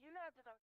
You know how to talk.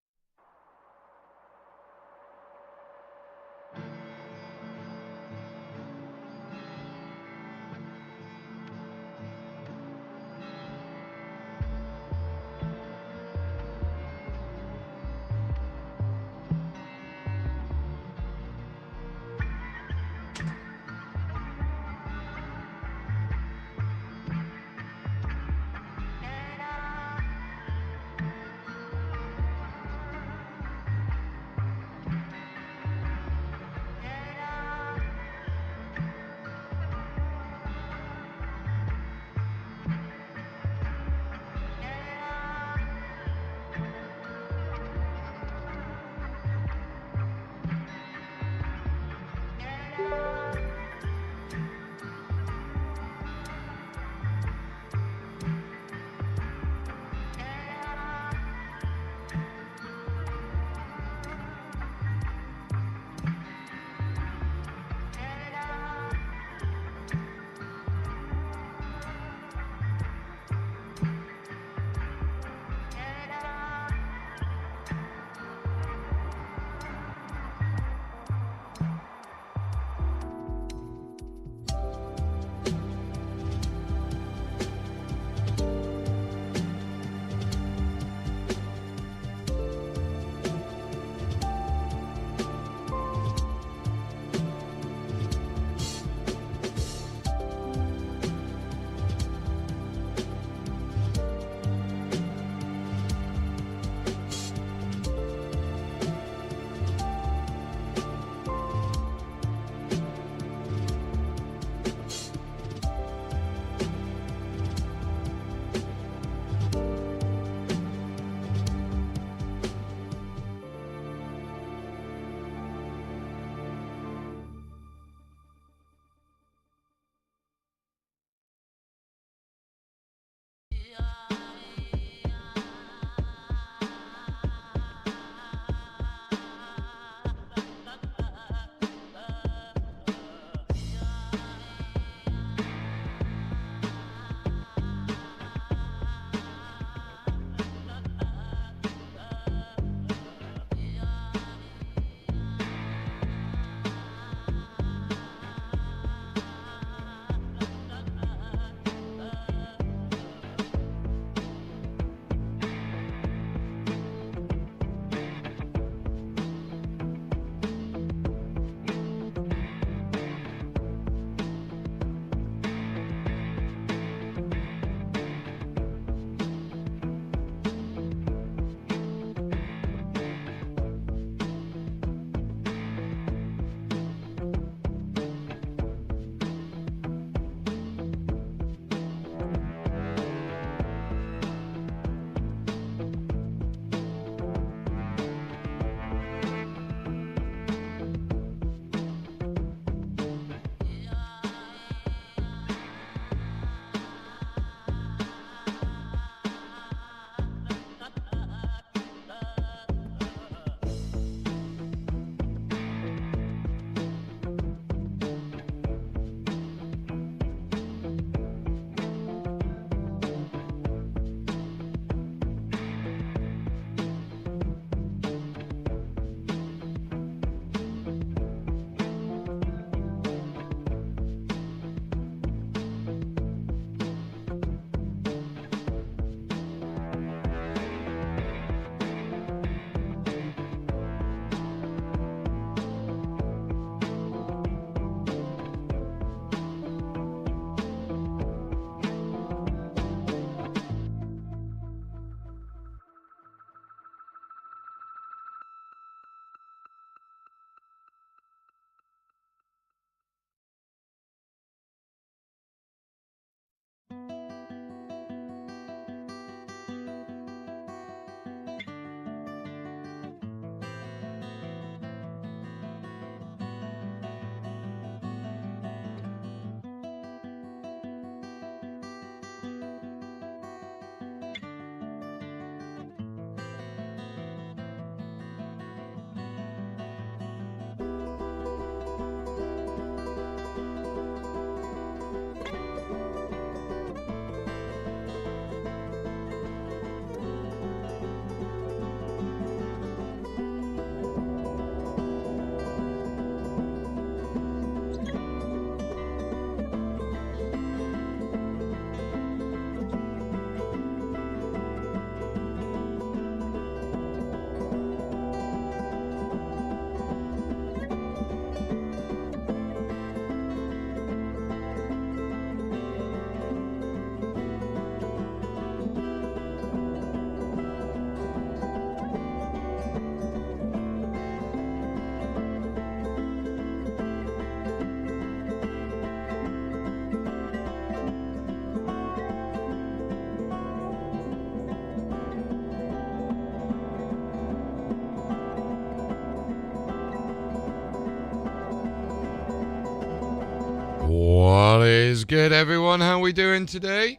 What is good, everyone? How we doing today?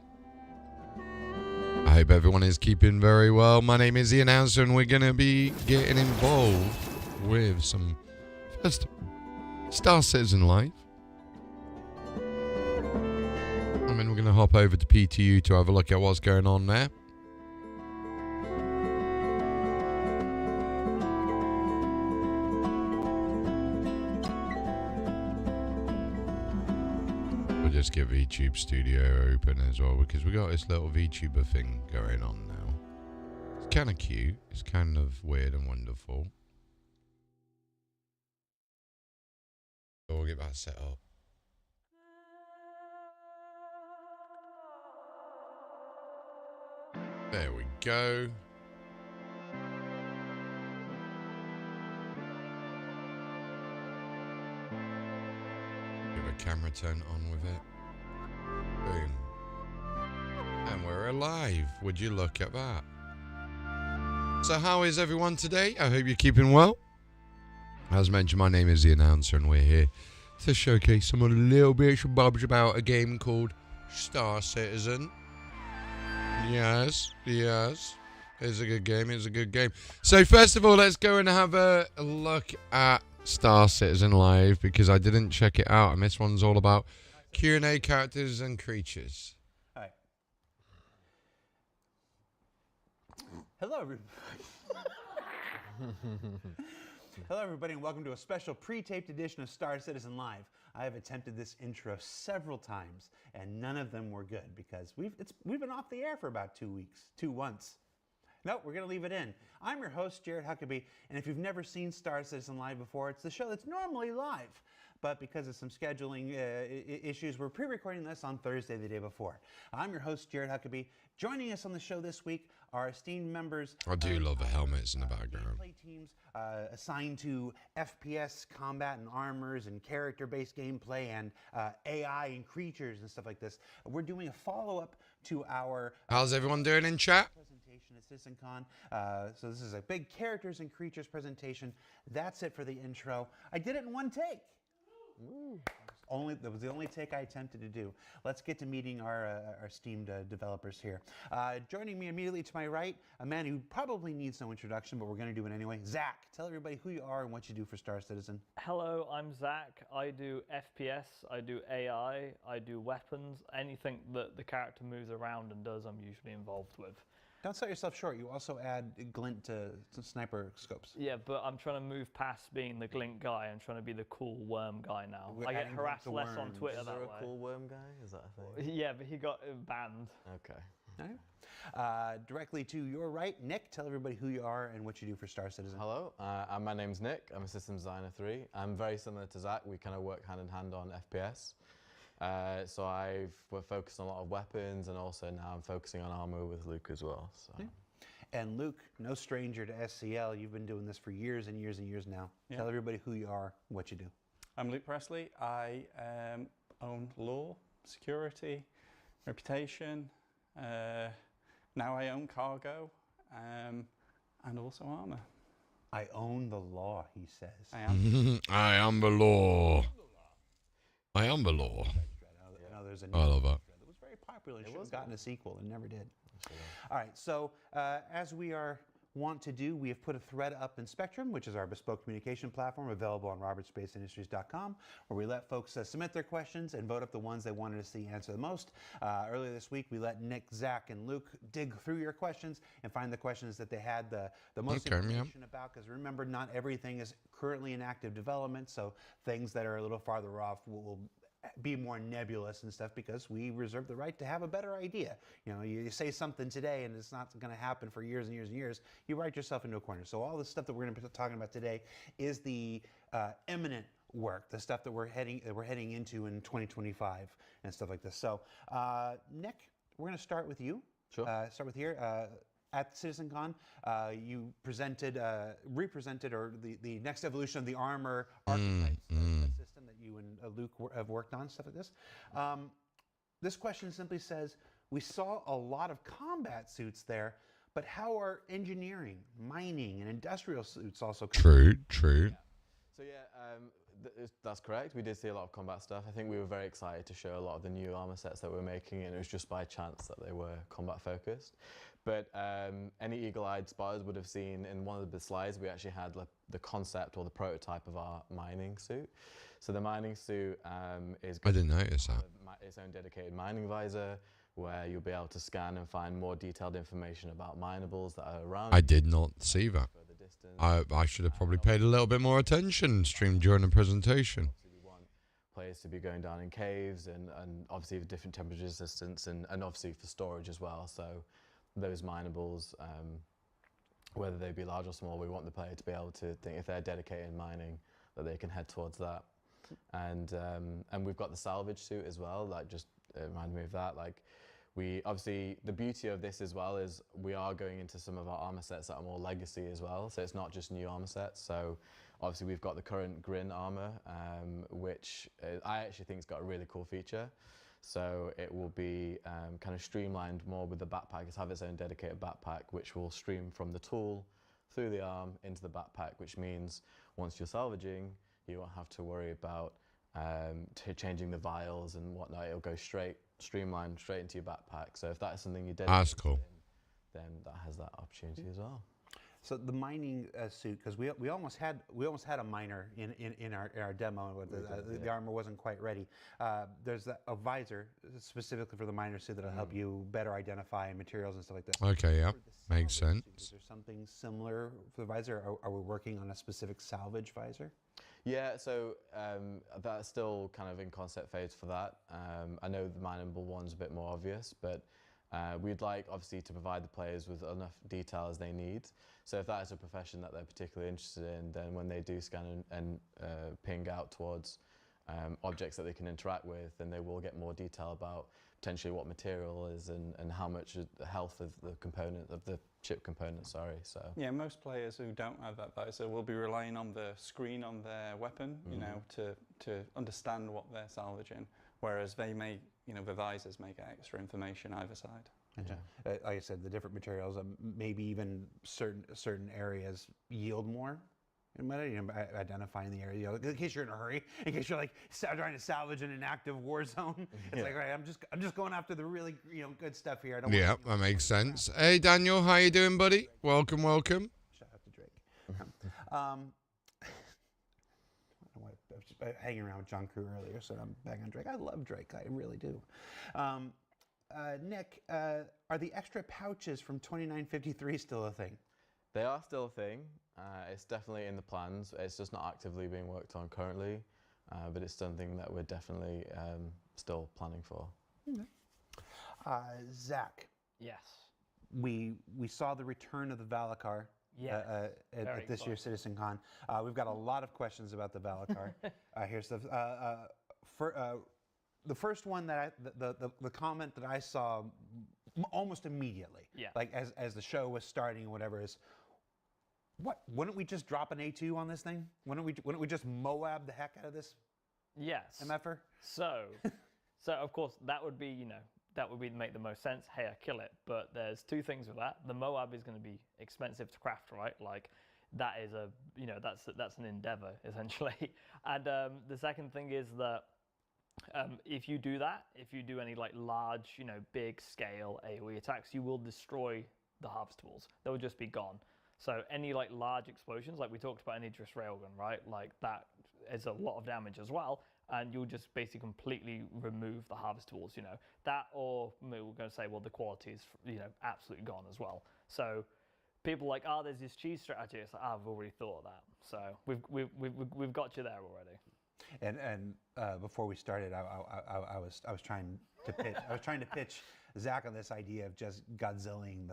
I hope everyone is keeping very well. My name is the announcer, and we're going to be getting involved with some first Star Citizen Live. And then we're going to hop over to PTU to have a look at what's going on there. Just get VTube Studio open as well, because we got this little VTuber thing going on now. It's kind of cute. It's kind of weird and wonderful. So we'll get that set up. There we go. Camera turn on with it. Boom. And we're alive. Would you look at that? So how is everyone today? I hope you're keeping well. As mentioned, my name is the announcer, and we're here to showcase some little bits and bobs about a game called Star Citizen. Yes. It's a good game. It's a good game. So first of all, let's go and have a look at Star Citizen Live, because I didn't check it out, and this one's all about Q&A characters and creatures. Hi. Hello, everybody. Hello, everybody, and welcome to a special pre-taped edition of Star Citizen Live. I have attempted this intro several times, and none of them were good because we've been off the air for about 2 weeks, once. No, we're going to leave it in. I'm your host, Jared Huckabee, and if you've never seen Star Citizen Live before, it's the show that's normally live. But because of some scheduling issues, we're pre-recording this on Thursday, the day before. I'm your host, Jared Huckabee. Joining us on the show this week are esteemed members. I do love the helmets in the background. Gameplay teams assigned to FPS combat and armors and character-based gameplay and AI and creatures and stuff like this. We're doing a follow-up to our... How's everyone doing in chat? Presentation at CitizenCon. So this is a big characters and creatures presentation. That's it for the intro. I did it in one take. Ooh. That was the only take I attempted to do. Let's get to meeting our esteemed developers here. Joining me immediately to my right, a man who probably needs no introduction, but we're going to do it anyway. Zach, tell everybody who you are and what you do for Star Citizen. Hello, I'm Zach. I do FPS, I do AI, I do weapons. Anything that the character moves around and does, I'm usually involved with. Don't sell yourself short. You also add glint to sniper scopes. Yeah, but I'm trying to move past being the glint guy. I'm trying to be the cool worm guy now. I get harassed less on Twitter that way. Is there a cool worm guy? Is that a thing? Yeah, but he got banned. Okay. Directly to your right, Nick, tell everybody who you are and what you do for Star Citizen. Hello, my name's Nick. I'm a systems designer 3. I'm very similar to Zach. We kind of work hand in hand on FPS. So we're focused on a lot of weapons, and also now I'm focusing on armor with Luke as well. So. Yeah. And Luke, no stranger to SCL. You've been doing this for years and years and years now. Yeah. Tell everybody who you are, what you do. I'm Luke Presley. I own law, security, reputation. Now I own cargo, and also armor. I own the law, he says. I am. I am the law. I am the law. I love that. It was very popular. It should have gotten a sequel. It never did. All right. So as we are wont to do, we have put a thread up in Spectrum, which is our bespoke communication platform available on robertspacindustries.com, where we let folks submit their questions and vote up the ones they wanted to see answer the most. Earlier this week, we let Nick, Zach, and Luke dig through your questions and find the questions that they had the most information about, because remember, not everything is currently in active development, so things that are a little farther off will be more nebulous and stuff, because we reserve the right to have a better idea. You know, you say something today and it's not going to happen for years and years and years, you write yourself into a corner. So all the stuff that we're going to be talking about today is the imminent work, the stuff that we're heading into in 2025 and stuff like this. So Nick, we're going to start with you. Sure. Start with here. At CitizenCon, you represented the next evolution of the armor archetypes system that you and Luke have worked on, stuff like this. This question simply says, we saw a lot of combat suits there, but how are engineering, mining, and industrial suits also? True. So That's correct. We did see a lot of combat stuff. I think we were very excited to show a lot of the new armor sets that we're making, and it was just by chance that they were combat focused. But any eagle-eyed spotters would have seen in one of the slides we actually had the concept or the prototype of our mining suit. So the mining suit is I didn't notice that. its own dedicated mining visor, where you'll be able to scan and find more detailed information about minables that are around. I did not see that. Further distance. I should have probably paid a little bit more attention stream during the presentation. Obviously we want players to be going down in caves and obviously with different temperature resistance and obviously for storage as well. So those minables, whether they be large or small, we want the player to be able to think if they're dedicated in mining that they can head towards that. And we've got the salvage suit as well. Like just reminded me of that. Like we obviously the beauty of this as well is we are going into some of our armor sets that are more legacy as well. So it's not just new armor sets. So obviously we've got the current Grin armor, which I actually think has got a really cool feature. So it will be kind of streamlined more with the backpack. It's have its own dedicated backpack, which will stream from the tool through the arm into the backpack, which means once you're salvaging, you won't have to worry about changing the vials and whatnot. It'll go streamlined straight into your backpack. So if that is something you dedicate That's cool. then that has that opportunity as well. So the mining suit, because we almost had a miner in our demo, but the armor wasn't quite ready. There's a visor specifically for the miner suit that'll help you better identify materials and stuff like that. Okay, yeah, For the makes salvage suit, sense. is there something similar for the visor? Are we working on a specific salvage visor? Yeah, so that's still kind of in concept phase for that. I know the mineable one's a bit more obvious, but we'd like obviously to provide the players with enough detail as they need. So if that is a profession that they're particularly interested in, then when they do scan and ping out towards objects that they can interact with, then they will get more detail about potentially what material is and how much the health of the component of the chip component. Sorry. So Yeah, most players who don't have that visor will be relying on the screen on their weapon, you know, to understand what they're salvaging. Whereas they may, you know, the visors may get extra information either side. Like I said, the different materials, maybe even certain areas yield more. Identifying the area, you know, in case you're in a hurry, in case you're like trying to salvage in an active war zone. It's like, right, I'm just going after the really good stuff here. I don't Yeah, want that makes sense. Hey Daniel, how you doing, buddy? Welcome. Shout out to Drake. I was hanging around with John Crew earlier, so I'm back on Drake. I love Drake, I really do. Nick, are the extra pouches from 2953 still a thing? they are still a thing. It's definitely in the plans. It's just not actively being worked on currently, but it's something that we're definitely still planning for. Zach, Yes. we saw the return of the Valacar Yes. at Very this year's CitizenCon. We've got a lot of questions about the Valacar. Here's the first one that the comment that I saw almost immediately, Yeah. like as the show was starting or whatever, is wouldn't we just drop an A2 on this thing? Wouldn't we just Moab the heck out of this Yes. MFR? So of course that would be, that would make the most sense. Hey, I kill it. But there's two things with that. The Moab is going to be expensive to craft, right? Like that is that's an endeavor essentially. And the second thing is that if you do that, if you do any like large, big scale AoE attacks, you will destroy the harvestables. They will just be gone. So any like large explosions, like we talked about in Idris Railgun, right? Like that is a lot of damage as well. And you'll just basically completely remove the harvestables, That, or we're going to say, well, the quality is, absolutely gone as well. So people are like, there's this cheese strategy. It's like, I've already thought of that. So we've got you there already. And before we started, I was trying to pitch Zach on this idea of just Godzillaing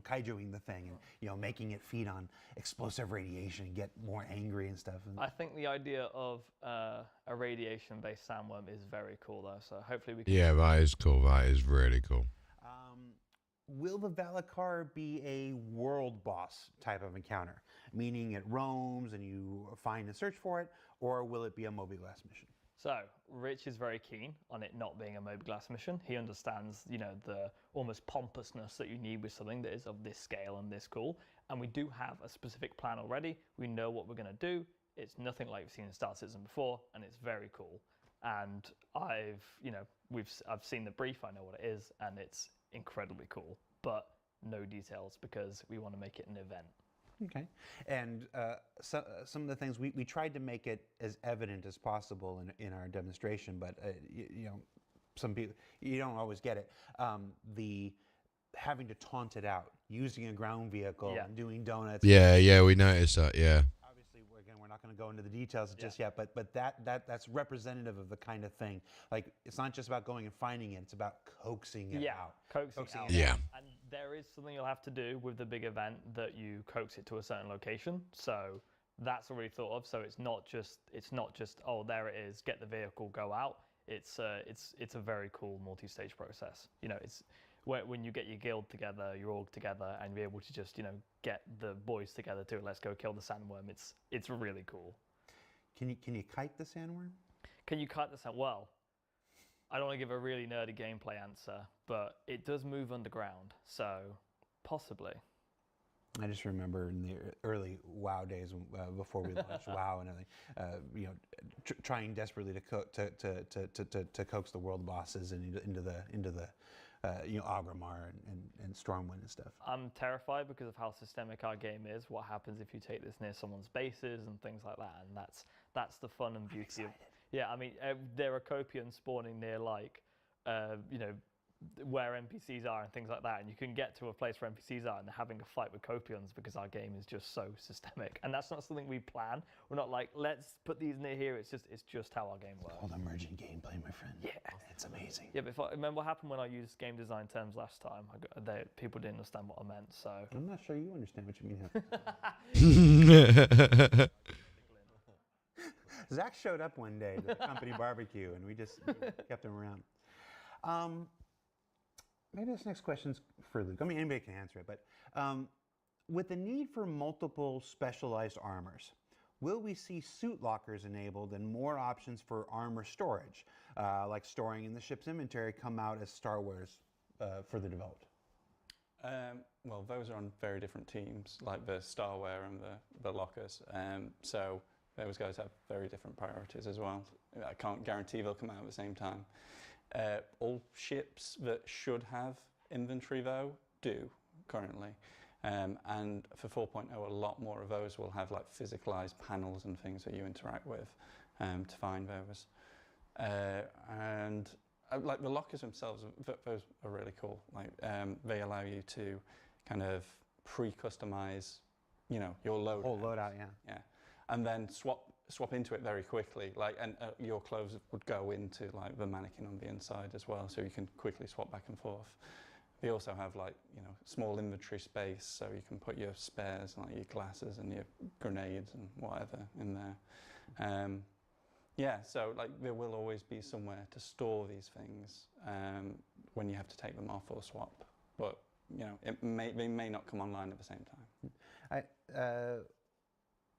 kaijuing the thing, and making it feed on explosive radiation and get more angry and stuff. I think the idea of a radiation-based sandworm is very cool, though. So hopefully we can. Yeah, that is cool. That is really cool. Will the Valacar be a world boss type of encounter, meaning it roams and you find and search for it, or will it be a mobiGlas mission? So Rich is very keen on it not being a mobiGlas mission. He understands, the almost pompousness that you need with something that is of this scale and this cool. And we do have a specific plan already. We know what we're going to do. It's nothing like you've seen in Star Citizen before, and it's very cool. And I've seen the brief, I know what it is, and it's incredibly cool, but no details because we want to make it an event. Okay. And some of the things, we tried to make it as evident as possible in our demonstration, but some people, you don't always get it. The having to taunt it out, using a ground vehicle, Yeah. and doing donuts. Yeah, we noticed that. Yeah. Obviously, we're not going to go into the details just yet, but that's representative of the kind of thing. Like, it's not just about going and finding it; it's about coaxing it out. Coaxing it out. Yeah. And there is something you'll have to do with the big event that you coax it to a certain location. So that's already thought of. So it's not just oh, there it is, get the vehicle, go out. It's a very cool multi-stage process. It's when you get your guild together, your org together, and you're able to just get the boys together too. Let's go kill the sandworm. It's really cool. Can you kite the sandworm? Can you kite the sand? Well, I don't want to give a really nerdy gameplay answer, but it does move underground, so possibly. I just remember in the early WoW days, before we launched WoW and everything, trying desperately to coax the world bosses into the Agrimar and Stormwind and stuff. I'm terrified because of how systemic our game is. What happens if you take this near someone's bases and things like that? And that's the fun and beauty of. Yeah, I mean, there are Copians spawning near where NPCs are and things like that, and you can get to a place where NPCs are and they're having a fight with Copians because our game is just so systemic, and that's not something we plan. We're not like, let's put these near here. It's just how our game works. Called emergent gameplay, my friend. Yeah, it's amazing. Yeah, but if I remember what happened when I used game design terms last time, people didn't understand what I meant. So I'm not sure you understand what you mean. Zach showed up one day to the company barbecue, and we just kept him around. Maybe this next question's for Luke. I mean, anybody can answer it, but with the need for multiple specialized armors, will we see suit lockers enabled and more options for armor storage, like storing in the ship's inventory, come out as Star Wars further developed? Well, those are on very different teams, like the Starware and the lockers. So those guys have very different priorities as well. I can't guarantee they'll come out at the same time. All ships that should have inventory, though, do currently. And for 4.0, a lot more of those will have like physicalized panels and things that you interact with to find those. And like the lockers themselves, those are really cool. Like they allow you to kind of pre-customize, your loadout. Whole loadout, yeah. Yeah, and then swap into it very quickly. Like, and your clothes would go into like the mannequin on the inside as well, so you can quickly swap back and forth. They also have like small inventory space, so you can put your spares, like your glasses and your grenades and whatever in there. Yeah, so like there will always be somewhere to store these things when you have to take them off or swap. But they may not come online at the same time.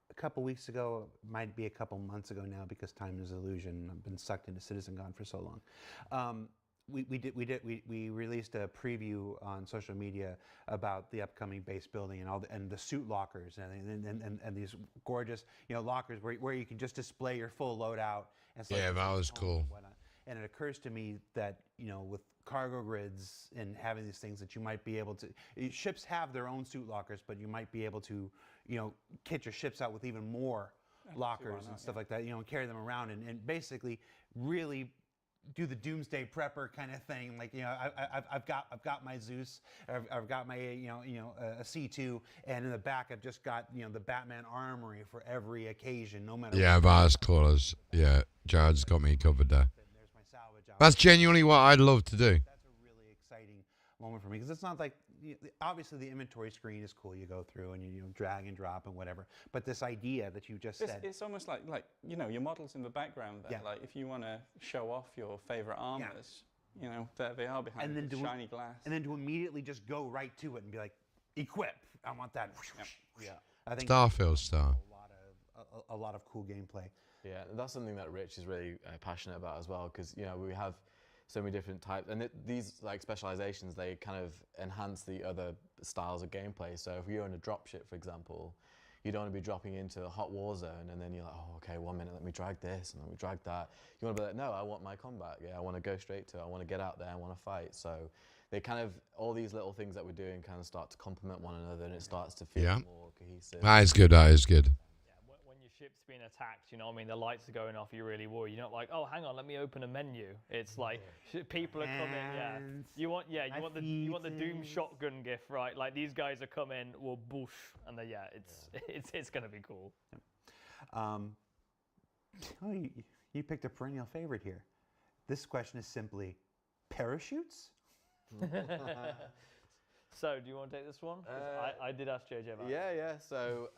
A couple weeks ago, might be a couple months ago now, because time is an illusion. I've been sucked into CitizenCon for so long. We released a preview on social media about the upcoming base building and the suit lockers and these gorgeous lockers where you can just display your full loadout. Yeah, that was cool. And it occurs to me that with cargo grids and having these things, that you might be able to. Ships have their own suit lockers, but you might be able to kit your ships out with even more lockers and stuff like that. And carry them around and basically really do the doomsday prepper kind of thing. Like I've got my Zeus, I've got my a C2, and in the back I've just got the Batman armory for every occasion, no matter. Yeah, that's cool. Yeah, Jared's got me covered there. There's my salvage out. That's genuinely what I'd love to do. That's a really exciting moment for me, because it's not like, obviously the inventory screen is cool. You go through and you drag and drop and whatever. But this idea that you just said, it's almost like your models in the background there. Yeah. Like if you want to show off your favorite armors, there they are behind the shiny glass. And then to immediately just go right to it and be like, equip. I want that. Yeah. I think Starfield style. A lot of cool gameplay. Yeah, that's something that Rich is really passionate about as well, because we have so many different types, and these like specializations, they kind of enhance the other styles of gameplay. So if you're in a dropship, for example, You don't want to be dropping into a hot war zone and then you're like, oh, okay, 1 minute, let me drag this and let me drag that. You want to be like, no, I want my combat. Yeah, I want to go straight to it. I want to get out there. I want to fight. So they kind of, all these little things that we're doing kind of start to complement one another, and it starts to feel more cohesive. That is good. That is good. When your ship's being attacked, you know what I mean, the lights are going off, you're really worried. You're not like, oh, hang on, let me open a menu. It's like people are coming. Yeah, you want the Doom shotgun gif, right? Like these guys are coming, well, boosh, and then it's gonna be cool. You picked a perennial favorite here. This question is simply parachutes. So, do you want to take this one? I did ask JJ about it. Yeah. So,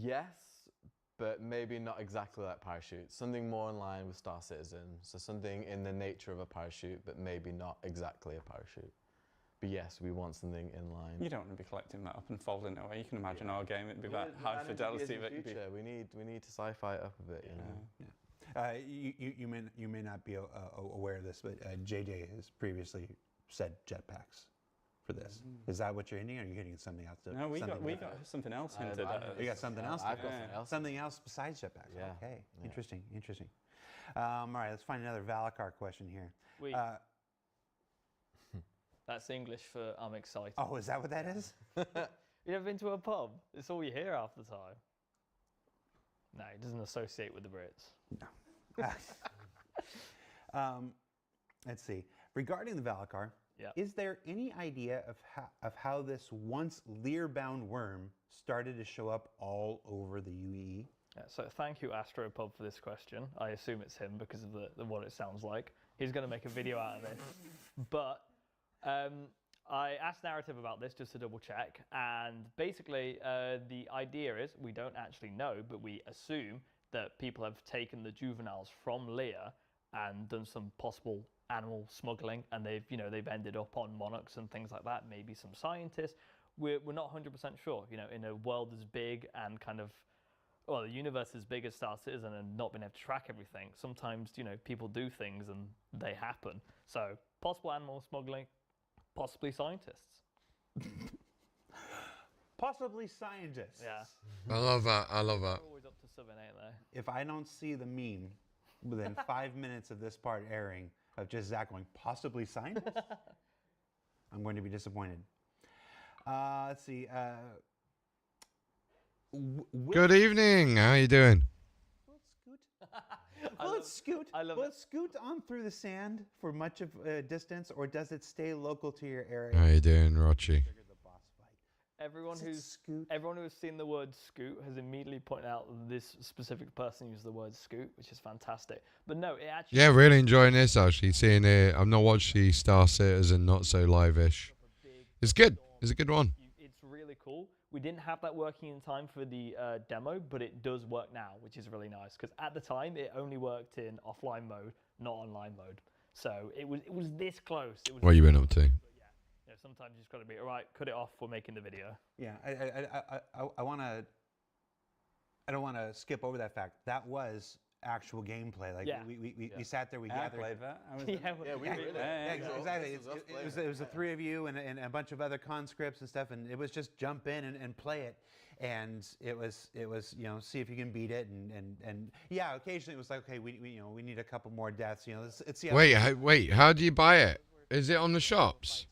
yes, but maybe not exactly like parachutes. Something more in line with Star Citizen. So something in the nature of a parachute, but maybe not exactly a parachute. But yes, we want something in line. You don't want to be collecting that up and folding it away. You can imagine our game, it'd be that high fidelity. That future. We need to sci-fi it up a bit, you know. You may not be aware of this, but JJ has previously said jetpacks for this. Is that what you're hinting, or are you hitting something else? No, we got something else hinted at. You got something else? I've got something else. Something else besides jetpacks. Yeah. Okay, interesting. All right, let's find another Valacar question here. That's English for I'm excited. Oh, is that what that is? You ever been to a pub? It's all you hear half the time. No, it doesn't associate with the Brits. No. Let's see. Regarding the Valacar, is there any idea of how this once Lear-bound worm started to show up all over the UEE? Yeah, so thank you, Astropub, for this question. I assume it's him because of the what it sounds like. He's going to make a video out of it. But I asked Narrative about this just to double check, and basically the idea is, we don't actually know, but we assume that people have taken the juveniles from Lear and done some possible animal smuggling, and they've ended up on monarchs and things like that, maybe some scientists. We're not 100% sure, in a world as big and kind of, well, the universe as big as Star Citizen and not being able to track everything, sometimes, people do things and they happen. So possible animal smuggling, possibly scientists. Possibly scientists. Yeah. I love that. They're always up to something, ain't they? If I don't see the meme within 5 minutes of this part airing of just Zach going, possibly scientists, I'm going to be disappointed. Let's see. Good evening. How are you doing? Let's scoot on through the sand for much of a distance, or does it stay local to your area? How you doing, Rochi? Everyone who's seen the word scoot has immediately pointed out that this specific person used the word scoot, which is fantastic. But no, it actually... Yeah, really enjoying this, actually. Seeing it. I've not watched the Star Citizen, not so live-ish. It's good. It's a good one. It's really cool. We didn't have that working in time for the demo, but it does work now, which is really nice. Because at the time, it only worked in offline mode, not online mode. So it was this close. What have you been up to? Sometimes you just got to be, all right, cut it off, we're making the video. Yeah, I don't want to skip over that fact. That was actual gameplay. Like we sat there, we gathered. I played that. Exactly. It was the three of you and a bunch of other conscripts and stuff, and it was just jump in and play it. And it was see if you can beat it, and yeah, occasionally it was like, okay, we need a couple more deaths. Let's see. Wait, how do you buy it? Is it on the shops?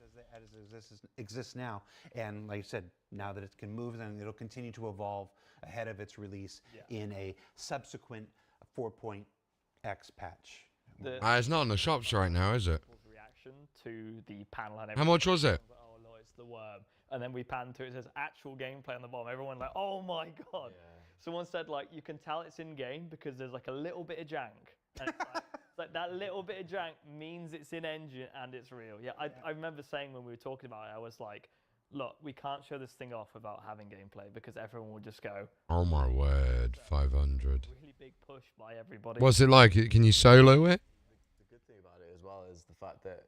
Exists now, and like I said, now that it can move, then it'll continue to evolve ahead of its release in a subsequent 4.x patch. It's not on the shops right now, is it? Reaction to the panel and how much was it? Oh no, it's the worm. And then we panned to it, says actual gameplay on the bottom. Everyone like, oh my god. Yeah. Someone said like, you can tell it's in game because there's like a little bit of jank. And it's like that little bit of jank means it's in engine and it's real. Yeah, I remember saying when we were talking about it, I was like, look, we can't show this thing off without having gameplay because everyone will just go, oh my word, 500. Really big push by everybody. What's it like? Can you solo it? The good thing about it as well is the fact that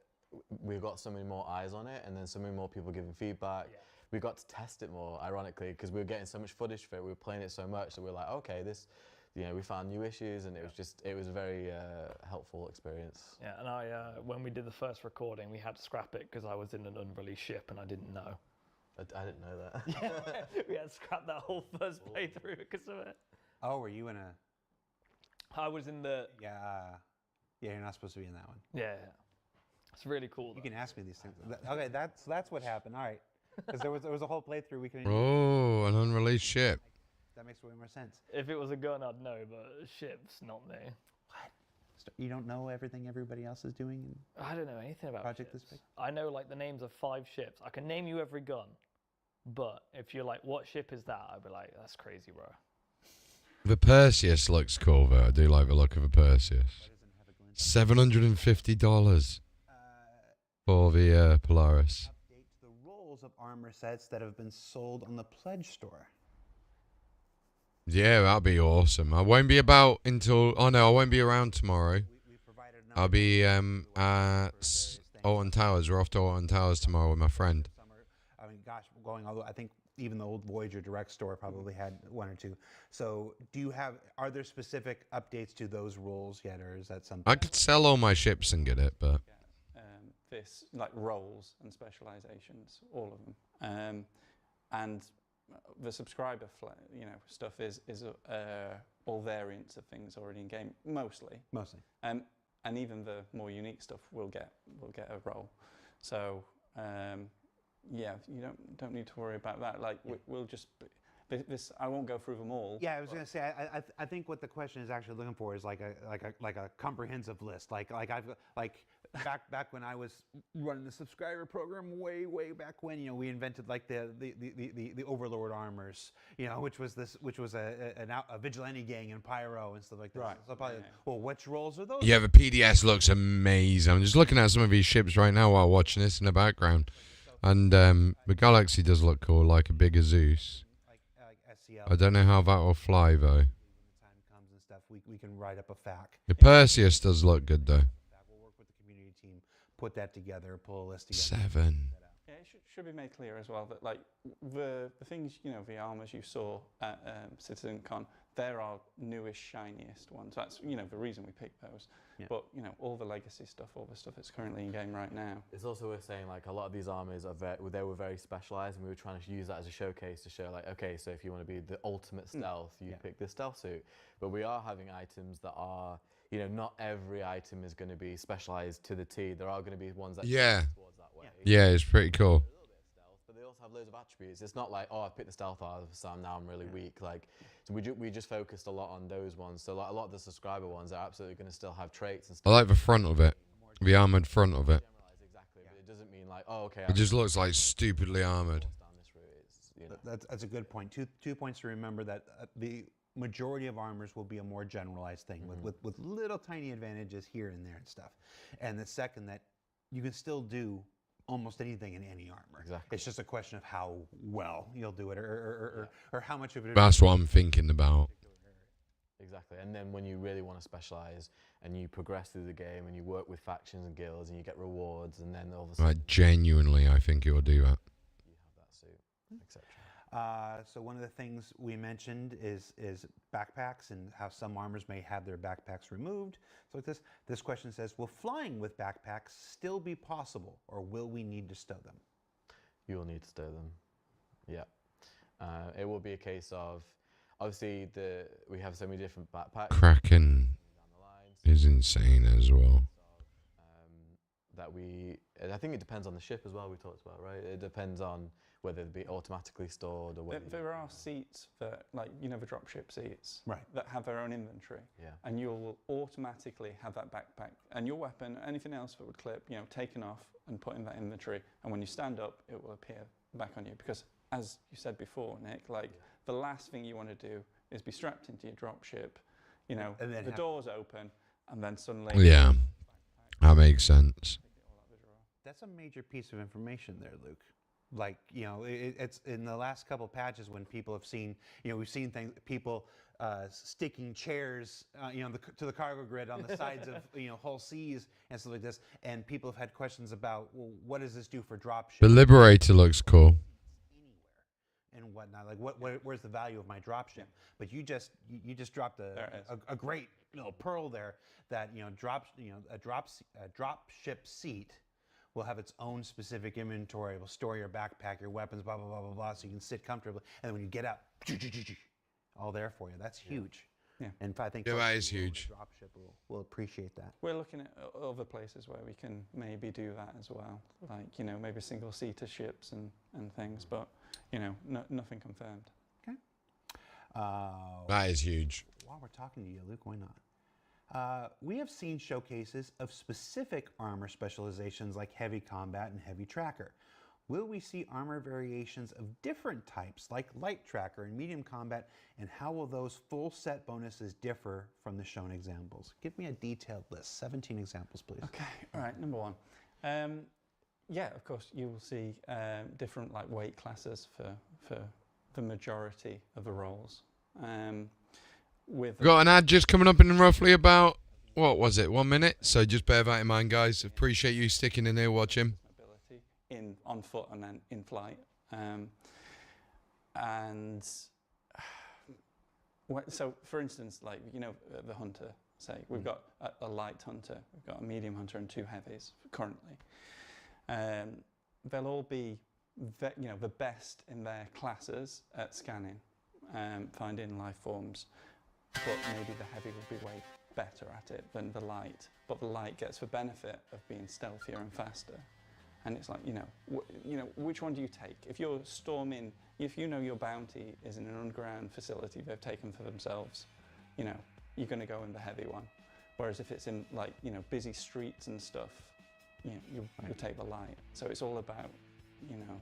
we've got so many more eyes on it, and then so many more people giving feedback. Yeah. We got to test it more, ironically, because we were getting so much footage for it. We were playing it so much that we were like, okay, this... we found new issues, and it was a very helpful experience. Yeah, and when we did the first recording, we had to scrap it because I was in an unreleased ship and I didn't know. I didn't know that. Yeah, we had to scrap that whole first playthrough because of it. Oh, were you in a? I was in the. Yeah. Yeah, you're not supposed to be in that one. Yeah. It's really cool. You can ask me these things. Okay, that's what happened. All right, because there was a whole playthrough we can. Oh, an unreleased ship. That makes way more sense. If it was a gun, I'd know, but ships, not me. You don't know everything everybody else is doing in I don't know anything about Project ships. this big? I know like the names of 5 ships. I can name you every gun, but if you're like, what ship is that? I'd be like, that's crazy, bro. The Perseus looks cool, though. I do like the look of a Perseus. $750 for the Polaris. Update the rolls of armor sets that have been sold on the Pledge store. Yeah, that'd be awesome. I won't be about until... Oh, no, I won't be around tomorrow. We provided a number I'll be of at Alton Towers. We're off to Alton Towers tomorrow with my friend. summer. I mean, gosh, going all the I think even the old Voyager Direct store probably had 1 or 2. So, are there specific updates to those rules yet, or is that something? I could sell all my ships and get it, but... This like roles and specializations, all of them, and the subscriber stuff is all variants of things already in game mostly, and even the more unique stuff will get a role. So yeah, you don't need to worry about that. Like we'll just. This I won't go through them all. Yeah, I was going to say I think what the question is actually looking for is like a comprehensive list. Like back when I was running the subscriber program way back when, we invented like the Overlord armors, which was a vigilante gang in Pyro and stuff like that. Right. So probably, well, which roles are those? Yeah, the PDS looks amazing. I'm just looking at some of these ships right now while watching this in the background. And the Galaxy does look cool, like a bigger Zeus. I don't know how that will fly, though. When the time comes and stuff, we can write up a FAQ. The Perseus does look good, though. We'll work with the community team, put that together, pull a list together. 7. Yeah, it should be made clear as well that like the things the armors you saw at CitizenCon, they're our newest, shiniest ones. That's the reason we picked those. Yeah. But all the legacy stuff, all the stuff that's currently in game right now. It's also worth saying like a lot of these armors they were very specialized, and we were trying to use that as a showcase to show like, okay, so if you want to be the ultimate stealth, you pick this stealth suit. But we are having items that are, not every item is going to be specialized to the T. There are going to be ones that towards that way. Yeah, it's pretty cool. A little bit of stealth, but they also have loads of attributes. It's not like, oh, I've picked the stealth out, so now I'm really weak. Like, so we just focused a lot on those ones. So like a lot of the subscriber ones are absolutely going to still have traits and I stuff. like the front of it. The armored front of it. Generalize exactly, but it doesn't mean like, oh, okay. It just looks like stupidly armored. down this route. It's, That's a good point. Two points to remember that the majority of armors will be a more generalized thing with little tiny advantages here and there and stuff. And the second, that you can still do almost anything in any armor. Exactly. It's just a question of how well you'll do it or how much of it. That's what I'm thinking about. Exactly, and then when you really want to specialize and you progress through the game and you work with factions and guilds and you get rewards, and then all of a sudden Genuinely, I think it will do that. you have that suit, etc. So one of the things we mentioned is backpacks and how some armors may have their backpacks removed. So this question says, will flying with backpacks still be possible, or will we need to stow them? You will need to stow them. Yeah, it will be a case of obviously we have so many different backpacks. Kraken down the line, is insane as well. I think it depends on the ship as well. We talked about, right? It depends on whether it be automatically stored or whether There are seats that, like, the dropship seats, Right. that have their own inventory. Yeah. And you'll automatically have that backpack and your weapon, anything else that would clip, taken off and put in that inventory. And when you stand up, it will appear back on you. Because, as you said before, Nick, the last thing you want to do is be strapped into your dropship, And then the have- doors open, and then suddenly... Yeah, that makes sense. That's a major piece of information there, Luke. Like, it's in the last couple patches when people have seen, we've seen people sticking chairs, to the cargo grid on the sides of, Hull C's and stuff like this. And people have had questions about, well, what does this do for dropship? The Liberator looks cool. And whatnot, like where's the value of my dropship? But you just dropped a great pearl there that a drop ship seat will have its own specific inventory. It will store your backpack, your weapons, blah, blah, blah, blah, blah, so you can sit comfortably. And then when you get out, all there for you. That's huge. Yeah. And I think Yeah, folks that who is own a huge. dropship will appreciate that. We're looking at other places where we can maybe do that as well, like, you know, maybe single-seater ships and things, but, you know, nothing confirmed. Okay. That is huge. While we're talking to you, Luke, why not? We have seen showcases of specific armor specializations like heavy combat and heavy tracker. Will we see armor variations of different types like light tracker and medium combat, and how will those full set bonuses differ from the shown examples? Give me a detailed list, 17 examples, please. Okay, all right, number one. Yeah, of course, you will see different like weight classes for the majority of the roles. Got an ad just coming up in roughly about, what was it, 1 minute? So just bear that in mind, guys. Appreciate you sticking in there watching. Mobility on foot and then in flight. So, for instance, like, you know, the hunter, say, we've got a light hunter, we've got a medium hunter and 2 heavies currently. They'll all be, you know, the best in their classes at scanning, finding life forms. But maybe the heavy will be way better at it than the light. But the light gets the benefit of being stealthier and faster. And it's like, you know, which one do you take? If you're storming, if you know your bounty is in an underground facility they've taken for themselves, you know, you're going to go in the heavy one. Whereas if it's in, like, you know, busy streets and stuff, you know, you take the light. So it's all about, you know.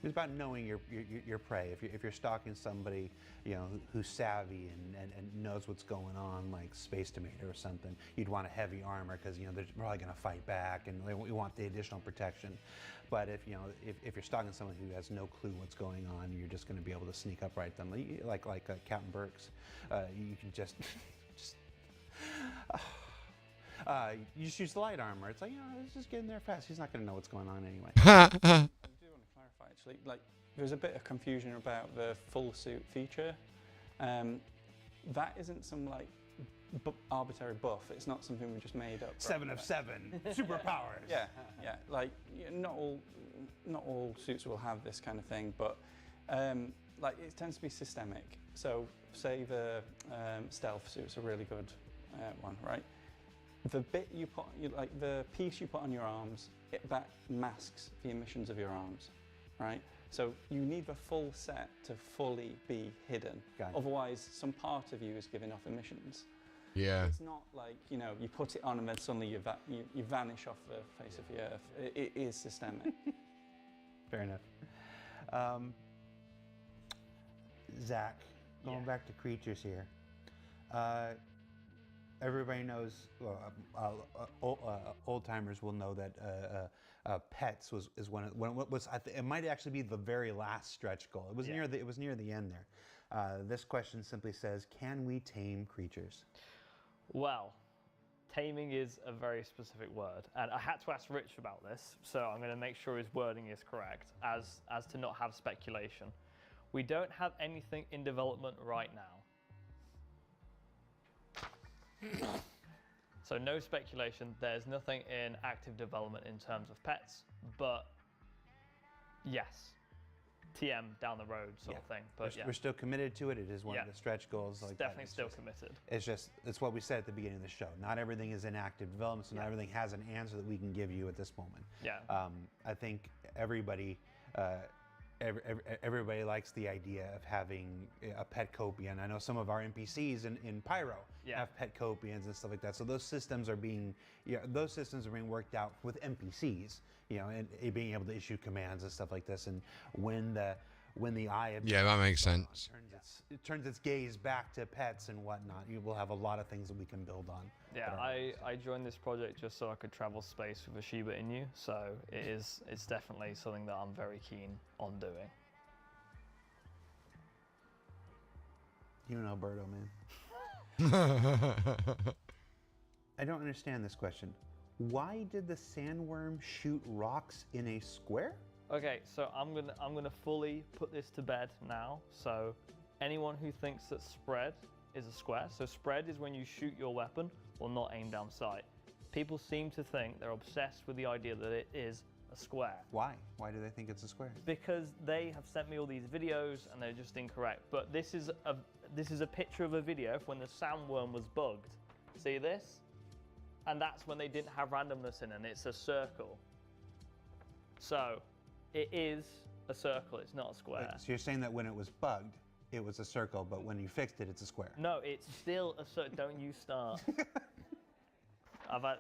It's about knowing your prey. If you're stalking somebody, you know, who's savvy and knows what's going on, like Space Tomato or something, you'd want a heavy armor because, you know, they're probably going to fight back, and we want the additional protection. But if, you know, if you're stalking someone who has no clue what's going on, you're just going to be able to sneak up right them, like Captain Burks. You can just you just use the light armor. It's like, you know, let's just get in there fast. He's not going to know what's going on anyway. I do want to clarify, actually, like, there's a bit of confusion about the full suit feature. That isn't some, like, arbitrary buff. It's not something we just made up. 7 of 7 superpowers. Yeah, like, not all suits will have this kind of thing, but like, it tends to be systemic. So say the stealth suit's a really good one, right? The bit you put, like the piece you put on your arms, that masks the emissions of your arms, right? So you need the full set to fully be hidden. Otherwise, some part of you is giving off emissions. Yeah. It's not like, you know, you put it on and then suddenly you vanish off the face of the earth. It is systemic. Fair enough. Zach, going back to creatures here. Everybody knows, old timers will know that pets is one of what was. It might actually be the very last stretch goal. It was near the end there. This question simply says, can we tame creatures? Well, taming is a very specific word, and I had to ask Rich about this, so I'm going to make sure his wording is correct, as to not have speculation. We don't have anything in development right now. So no speculation, there's nothing in active development in terms of pets, but yes, TM down the road sort of thing. But we're still committed to it. It is one of the stretch goals. It's definitely still committed. It's what we said at the beginning of the show. Not everything is in active development, so not everything has an answer that we can give you at this moment. Yeah. I think everybody likes the idea of having a pet copian. I know some of our NPCs in Pyro have pet copians and stuff like that. So those systems are being worked out with NPCs, you know, and being able to issue commands and stuff like this. And when the eye of that makes sense. turns its gaze back to pets and whatnot, you will have a lot of things that we can build on. Yeah, I joined this project just so I could travel space with a Shiba Inu, so it's definitely something that I'm very keen on doing. You know, Berto, man. I don't understand this question. Why did the sandworm shoot rocks in a square? Okay, so I'm gonna fully put this to bed now. So anyone who thinks that spread is a square, so spread is when you shoot your weapon or not aim down sight. People seem to think they're obsessed with the idea that it is a square. Why? Why do they think it's a square? Because they have sent me all these videos and they're just incorrect. But this is a picture of a video of when the sandworm was bugged. See this? And that's when they didn't have randomness in, and it's a circle. So it is a circle, it's not a square. So you're saying that when it was bugged, it was a circle, but when you fixed it, it's a square. No, it's still a circle. Don't you start. I've had...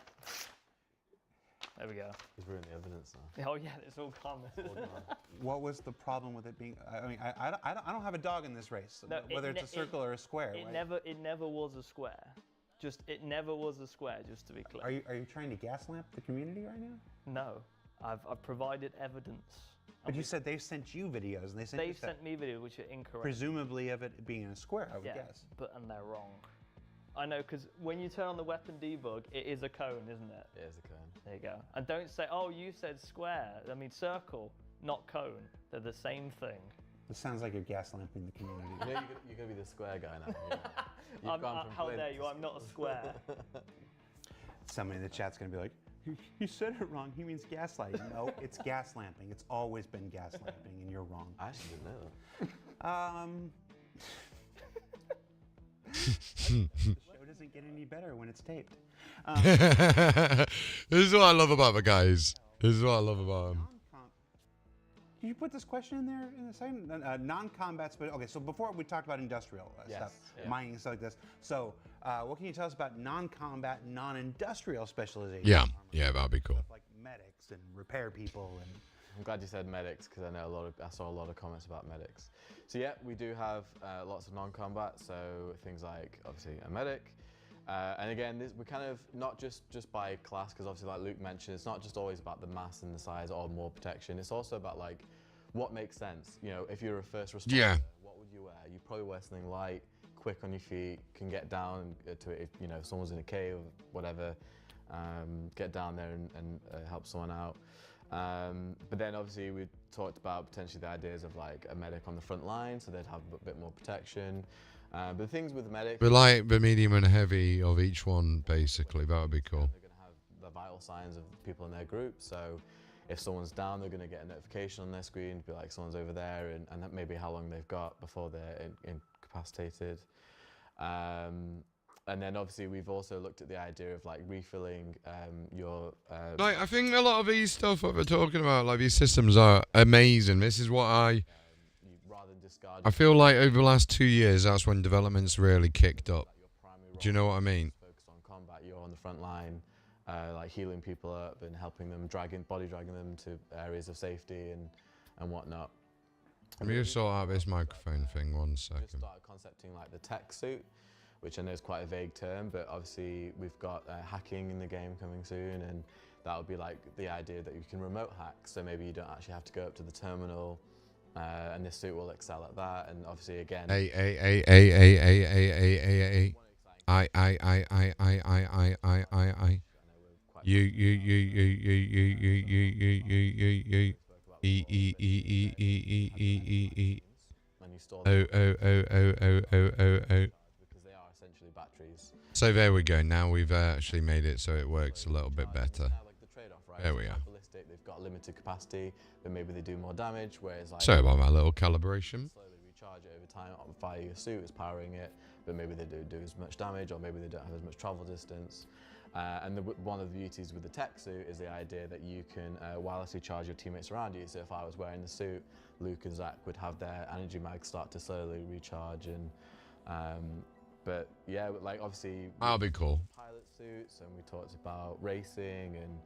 There we go. He's ruined the evidence now. Oh yeah, it's all gone. What was the problem with it being? I mean, I don't have a dog in this race, No, whether it's a circle or a square. It right? never was a square. It never was a square. Just to be clear. Are you trying to gaslamp the community right now? No, I've provided evidence. But you said they've sent you videos, and they sent you They've stuff, sent me videos which are incorrect. presumably of it being in a square, I would Yeah, guess. and they're wrong. I know, because when you turn on the weapon debug, it is a cone, isn't it? It is a cone. There you go. And don't say, oh, you said square. I mean, circle, not cone. They're the same thing. It sounds like you're gaslamping the community. You know, you're going to be the square guy now. You've gone from How flint dare to you? I'm not a square. Somebody in the chat's going to be like, you said it wrong. He means gaslighting. No, it's gaslamping. It's always been gaslamping, and you're wrong. I actually didn't know that. The show doesn't get any better when it's taped. This is what I love about the guys. This is what I love about them. Did you put this question in there in a second? Non-combat, okay, so before we talked about industrial stuff, yeah. mining and stuff like this. So what can you tell us about non-combat, non-industrial specialization? Yeah, that'd be cool. Stuff like medics and repair people and... I'm glad you said medics because I know I saw a lot of comments about medics. So yeah, we do have lots of non-combat, so things like obviously a medic. And again, we kind of not just by class, because obviously like Luke mentioned, it's not just always about the mass and the size or more protection. It's also about like what makes sense. You know, if you're a first responder, what would you wear? You probably wear something light, quick on your feet, can get down to it. If, you know, if someone's in a cave, whatever, get down there and help someone out. But then obviously we talked about potentially the ideas of like a medic on the front line, so they'd have a bit more protection. But the things with the medic, The light, the medium, and heavy of each one, basically. That would be cool. they're going to have the vital signs of people in their group. So if someone's down, they're going to get a notification on their screen to be like someone's over there, and that maybe how long they've got before they're incapacitated. And then obviously we've also looked at the idea of like refilling your... Like, I think a lot of these stuff that we're talking about, like these systems are amazing. This is what rather than discard... I feel like over the last 2 years, that's when development's really kicked up. your primary role Do you know what I mean? focused on combat, you're on the front line, like healing people up and helping them, body dragging them to areas of safety and whatnot. Let me just sort out this microphone thing 1 Just second. started concepting like the tech suit, which I know is quite a vague term, but obviously we've got hacking in the game coming soon, and that would be like the idea that you can remote hack, so maybe you don't actually have to go up to the terminal, and this suit will excel at that. And obviously again, when you store them, because they are essentially batteries. So there we go. Now we've actually made it so it works a little bit better. Kind of like the trade-off, right? There we So are. like ballistic, they've got limited capacity, but maybe they do more damage. Whereas like Sorry about my little calibration. slowly recharge it over time via your suit is powering it, but maybe they don't do as much damage, or maybe they don't have as much travel distance. And one of the beauties with the tech suit is the idea that you can wirelessly charge your teammates around you. So if I was wearing the suit, Luke and Zach would have their energy mags start to slowly recharge. And but yeah, like obviously That'll be cool. pilot suits, and we talked about racing, and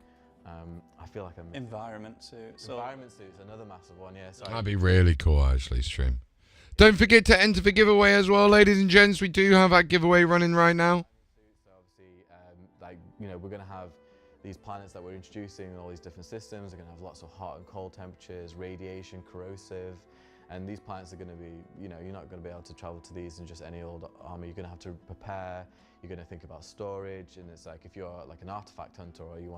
I feel like I'm Environment suits. environment suits, another massive one. Yeah, sorry. That'd be really cool, actually, stream. Don't forget to enter the giveaway as well, ladies and gents. We do have that giveaway running right now. So obviously, like, you know, we're going to have these planets that we're introducing and all these different systems. They're going to have lots of hot and cold temperatures, radiation, corrosive, and these planets are going to be, you know, you're not going to be able to travel to these in just any old armor. You're going to have to prepare. You're going to think about storage, and it's like if you're like an artifact hunter, or you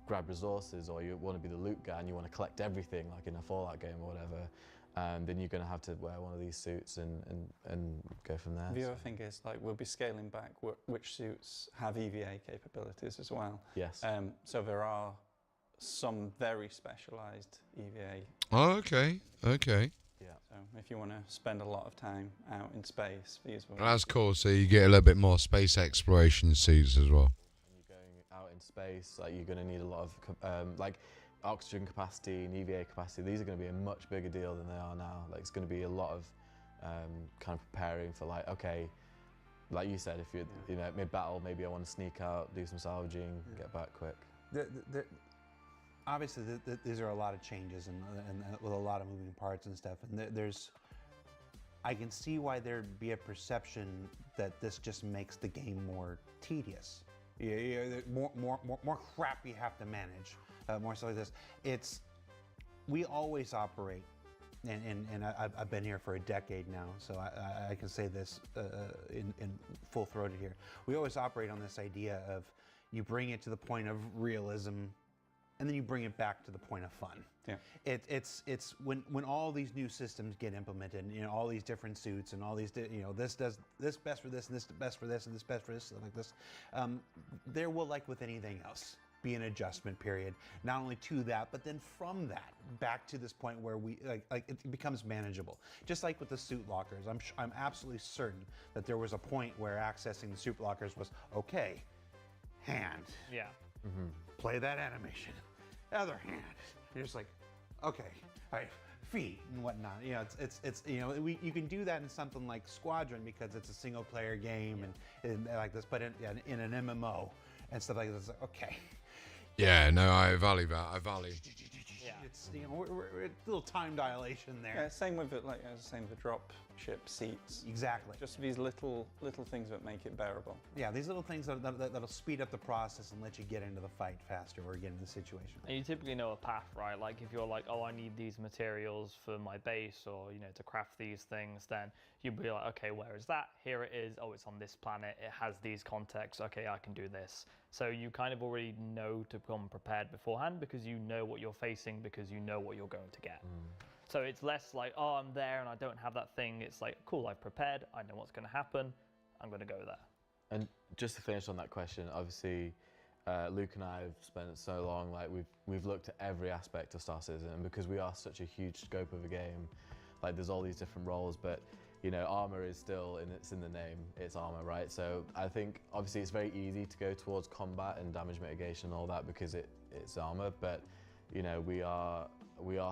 grab resources, or you want to be the loot guy and you want to collect everything, like in a Fallout game or whatever. then you're going to have to wear one of these suits and go from there. The other thing is, like, we'll be scaling back which suits have EVA capabilities as well. Yes. So there are some very specialised EVA. Oh, okay. Okay. Yeah. So if you want to spend a lot of time out in space, these will. That's cool. So you get a little bit more space exploration suits as well. When you're going out in space, like you're going to need a lot of like oxygen capacity and EVA capacity. These are going to be a much bigger deal than they are now. Like it's going to be a lot of kind of preparing for, like, okay, like you said, if you're you know, mid-battle, maybe I want to sneak out, do some salvaging, get back quick. Obviously, these are a lot of changes and with a lot of moving parts and stuff. And I can see why there'd be a perception that this just makes the game more tedious. More crap you have to manage. More so like this. We always operate, and I've been here for a decade now, so I can say this in full-throated here. We always operate on this idea of you bring it to the point of realism, and then you bring it back to the point of fun. Yeah. It's when all these new systems get implemented, you know, all these different suits and all these, you know, this does this best for this, and this best for this, and this best for this, like this. There will, like with anything else, be an adjustment period, not only to that, but then from that back to this point where we like it becomes manageable. Just like with the suit lockers, I'm absolutely certain that there was a point where accessing the suit lockers was okay. Hand. Yeah. Mm-hmm. Play that animation. Other hand. You're just like, okay, all right, feet and whatnot. You know, it's you know, you can do that in something like Squadron because it's a single player game and like this, but in an MMO and stuff like this, it's like, okay. Yeah, no, I value that. I value. Yeah. It's, you know, we're a little time dilation there. Yeah, same with it, like I was saying, the drop ship seats. Exactly. Just these little things that make it bearable. Yeah, these little things that'll speed up the process and let you get into the fight faster or get into the situation. And you typically know a path, right? Like if you're like, oh, I need these materials for my base, or you know, to craft these things, then you'll be like, okay, where is that? Here it is. Oh, it's on this planet. It has these contexts. Okay, I can do this. So you kind of already know to come prepared beforehand because you know what you're facing, because you know what you're going to get. So it's less like, oh, I'm there and I don't have that thing. It's like, cool, I've prepared. I know what's going to happen. I'm going to go there. And just to finish on that question, obviously, Luke and I have spent so long, like we've looked at every aspect of Star Citizen, and because we are such a huge scope of a game, like there's all these different roles, but you know, armor is still it's in the name. It's armor, right? So I think obviously it's very easy to go towards combat and damage mitigation and all that because it's armor, but you know, we are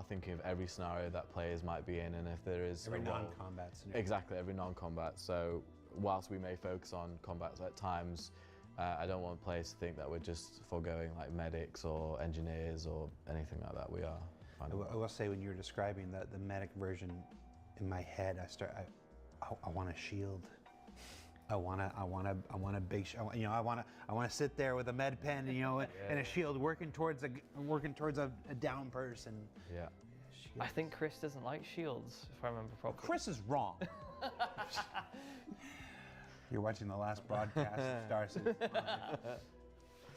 thinking of every scenario that players might be in, and if there is Every a role- non-combat scenario. Exactly, every non-combat. So whilst we may focus on combat at times, I don't want players to think that we're just foregoing like medics or engineers or anything like that. We are. I will say, when you were describing the medic version, in my head, I want a shield. I want a big, you know, I want to sit there with a med pen, you know, and a shield working towards a down person. Yeah. I think Chris doesn't like shields, if I remember properly. Chris is wrong. You're watching the last broadcast of Star Citizen. He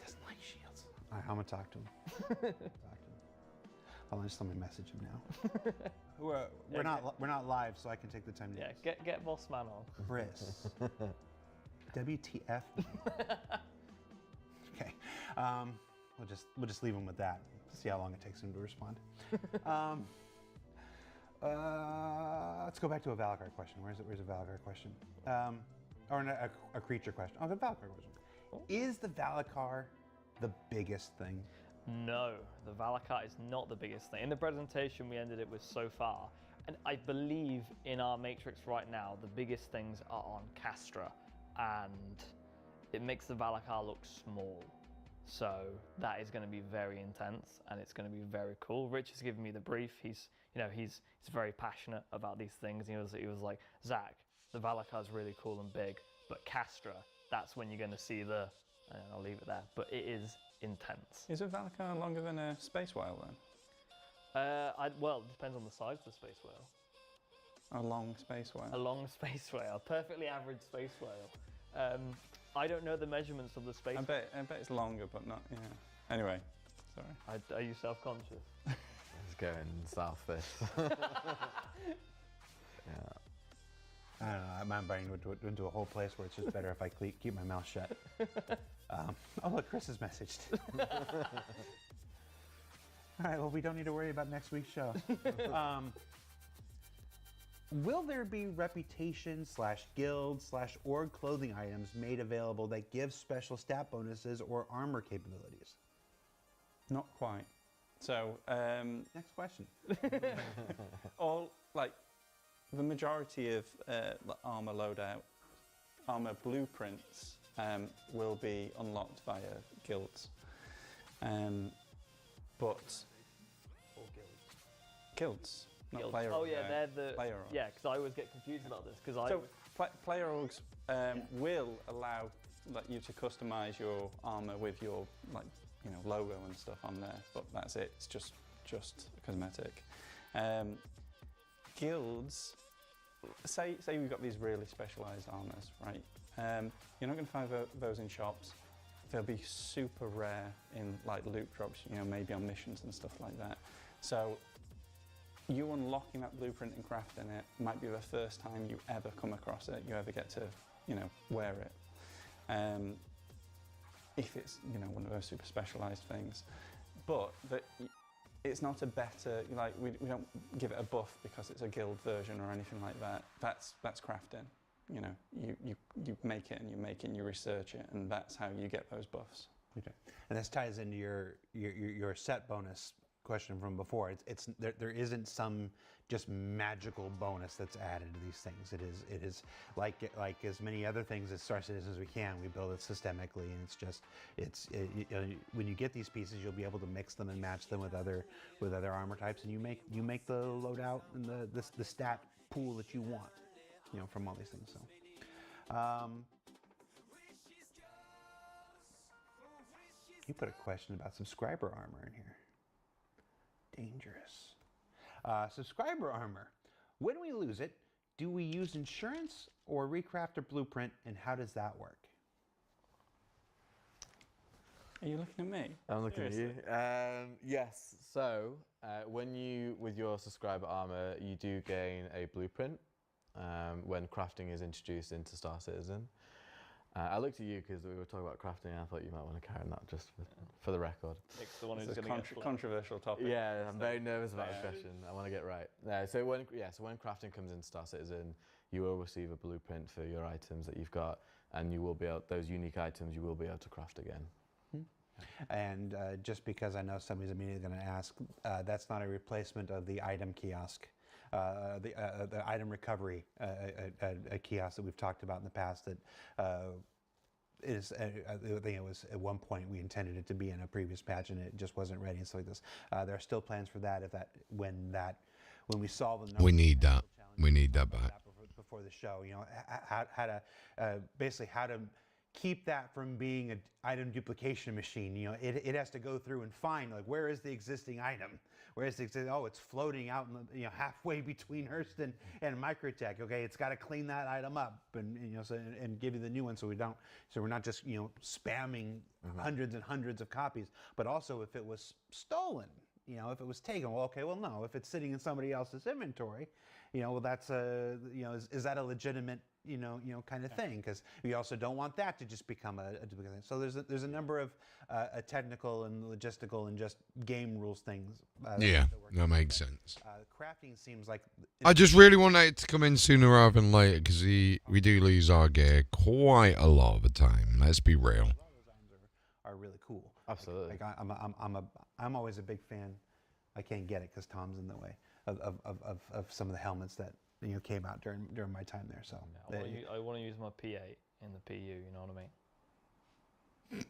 doesn't like shields. All right, I'm gonna talk to him. I'll just let me message him now. We're not live, so I can take the time to. Yeah, get Boss Man on. Chris. WTF? Okay. We'll just leave him with that. See how long it takes him to respond. Let's go back to a Valakar question. Where's a Valakar question? Or a creature question. Oh, the Valakar question. Is the Valakar the biggest thing? No, the Valakar is not the biggest thing. In the presentation we ended it with so far, and I believe in our matrix right now, the biggest things are on Castra, and it makes the Valakar look small. So that is going to be very intense, and it's going to be very cool. Rich has given me the brief. He's very passionate about these things. He was like, Zach, the Valakar is really cool and big, but Castra, that's when you're going to see the. And I'll leave it there. But it is intense. Is a Valakar longer than a space whale then? Well, it depends on the size of the space whale. A long space whale. A long space whale, perfectly average space whale. I don't know the measurements of the space. I bet it's longer, but not. Yeah. Anyway, sorry. Are you self-conscious? It's going south this. Yeah. I don't know. My brain went into a whole place where it's just better if I keep my mouth shut. Oh, look, Chris has messaged. All right, well, we don't need to worry about next week's show. Will there be reputation/guild/org clothing items made available that give special stat bonuses or armor capabilities? Not quite. So, Next question. all like the majority of armor loadout, armor blueprints will be unlocked via guilds, but guilds, not Guilds. player. Oh yeah, they're the player orgs. yeah. Because I always get confused about this because So player orgs will allow you to customize your armor with your logo and stuff on there, but that's it. It's just cosmetic. Guilds, say we've got these really specialized armors, right? You're not going to find those in shops. They'll be super rare in like loot drops, maybe on missions and stuff like that. So you unlocking that blueprint and crafting it might be the first time you ever come across it, you ever get to, wear it. If it's, one of those super specialized things. But it's not a better, we don't give it a buff because it's a guild version or anything like that. That's crafting. You make it and you make it and you research it, and that's how you get those buffs. Okay, and this ties into your set bonus question from before. There isn't some just magical bonus that's added to these things. It is like as many other things as Star Citizen as we can. We build it systemically, and when you get these pieces, you'll be able to mix them and match them with other armor types, and you make the loadout and the stat pool that you want, from all these things. So. You put a question about subscriber armor in here. Dangerous. Subscriber armor. When we lose it, do we use insurance or recraft a blueprint, and how does that work? Are you looking at me? I'm looking at you. Yes. So when with your subscriber armor, you do gain a blueprint when crafting is introduced into Star Citizen. I looked at you because we were talking about crafting, and I thought you might want to carry on that just for the record. Nick's the one who's It's a going to get controversial topic. Yeah, I'm very nervous about the question. I want to get right. So when crafting comes into Star Citizen, you will receive a blueprint for your items that you've got, and you will be able, those unique items you will be able to craft again. And just because I know somebody's immediately going to ask, that's not a replacement of the item kiosk. The item recovery a kiosk that we've talked about in the past that is I think it was at one point we intended it to be in a previous patch and it just wasn't ready and stuff like this. There are still plans for that when we solve the We need that. We need that back. Before the show, how to basically how to keep that from being an item duplication machine. It has to go through and find where is the existing item. Oh, it's floating out in the, halfway between Hearst and Microtech. Okay, it's got to clean that item up and and give you the new one, so we're not just spamming hundreds and hundreds of copies. But also if it was stolen, if it was taken, well, okay, well, no, if it's sitting in somebody else's inventory, well, that's is that a legitimate kind of thing? Because we also don't want that to just become a duplicate thing. So there's a number of technical and logistical and just game rules things. That makes sense. Crafting seems like I just really want it to come in sooner rather than later because we do lose our gear quite a lot of the time. Let's be real. a lot of those items are really cool. Absolutely. I'm always a big fan. I can't get it because Tom's in the way of some of the helmets that came out during my time there. So I want to use my P8 in the PU. You know what I mean?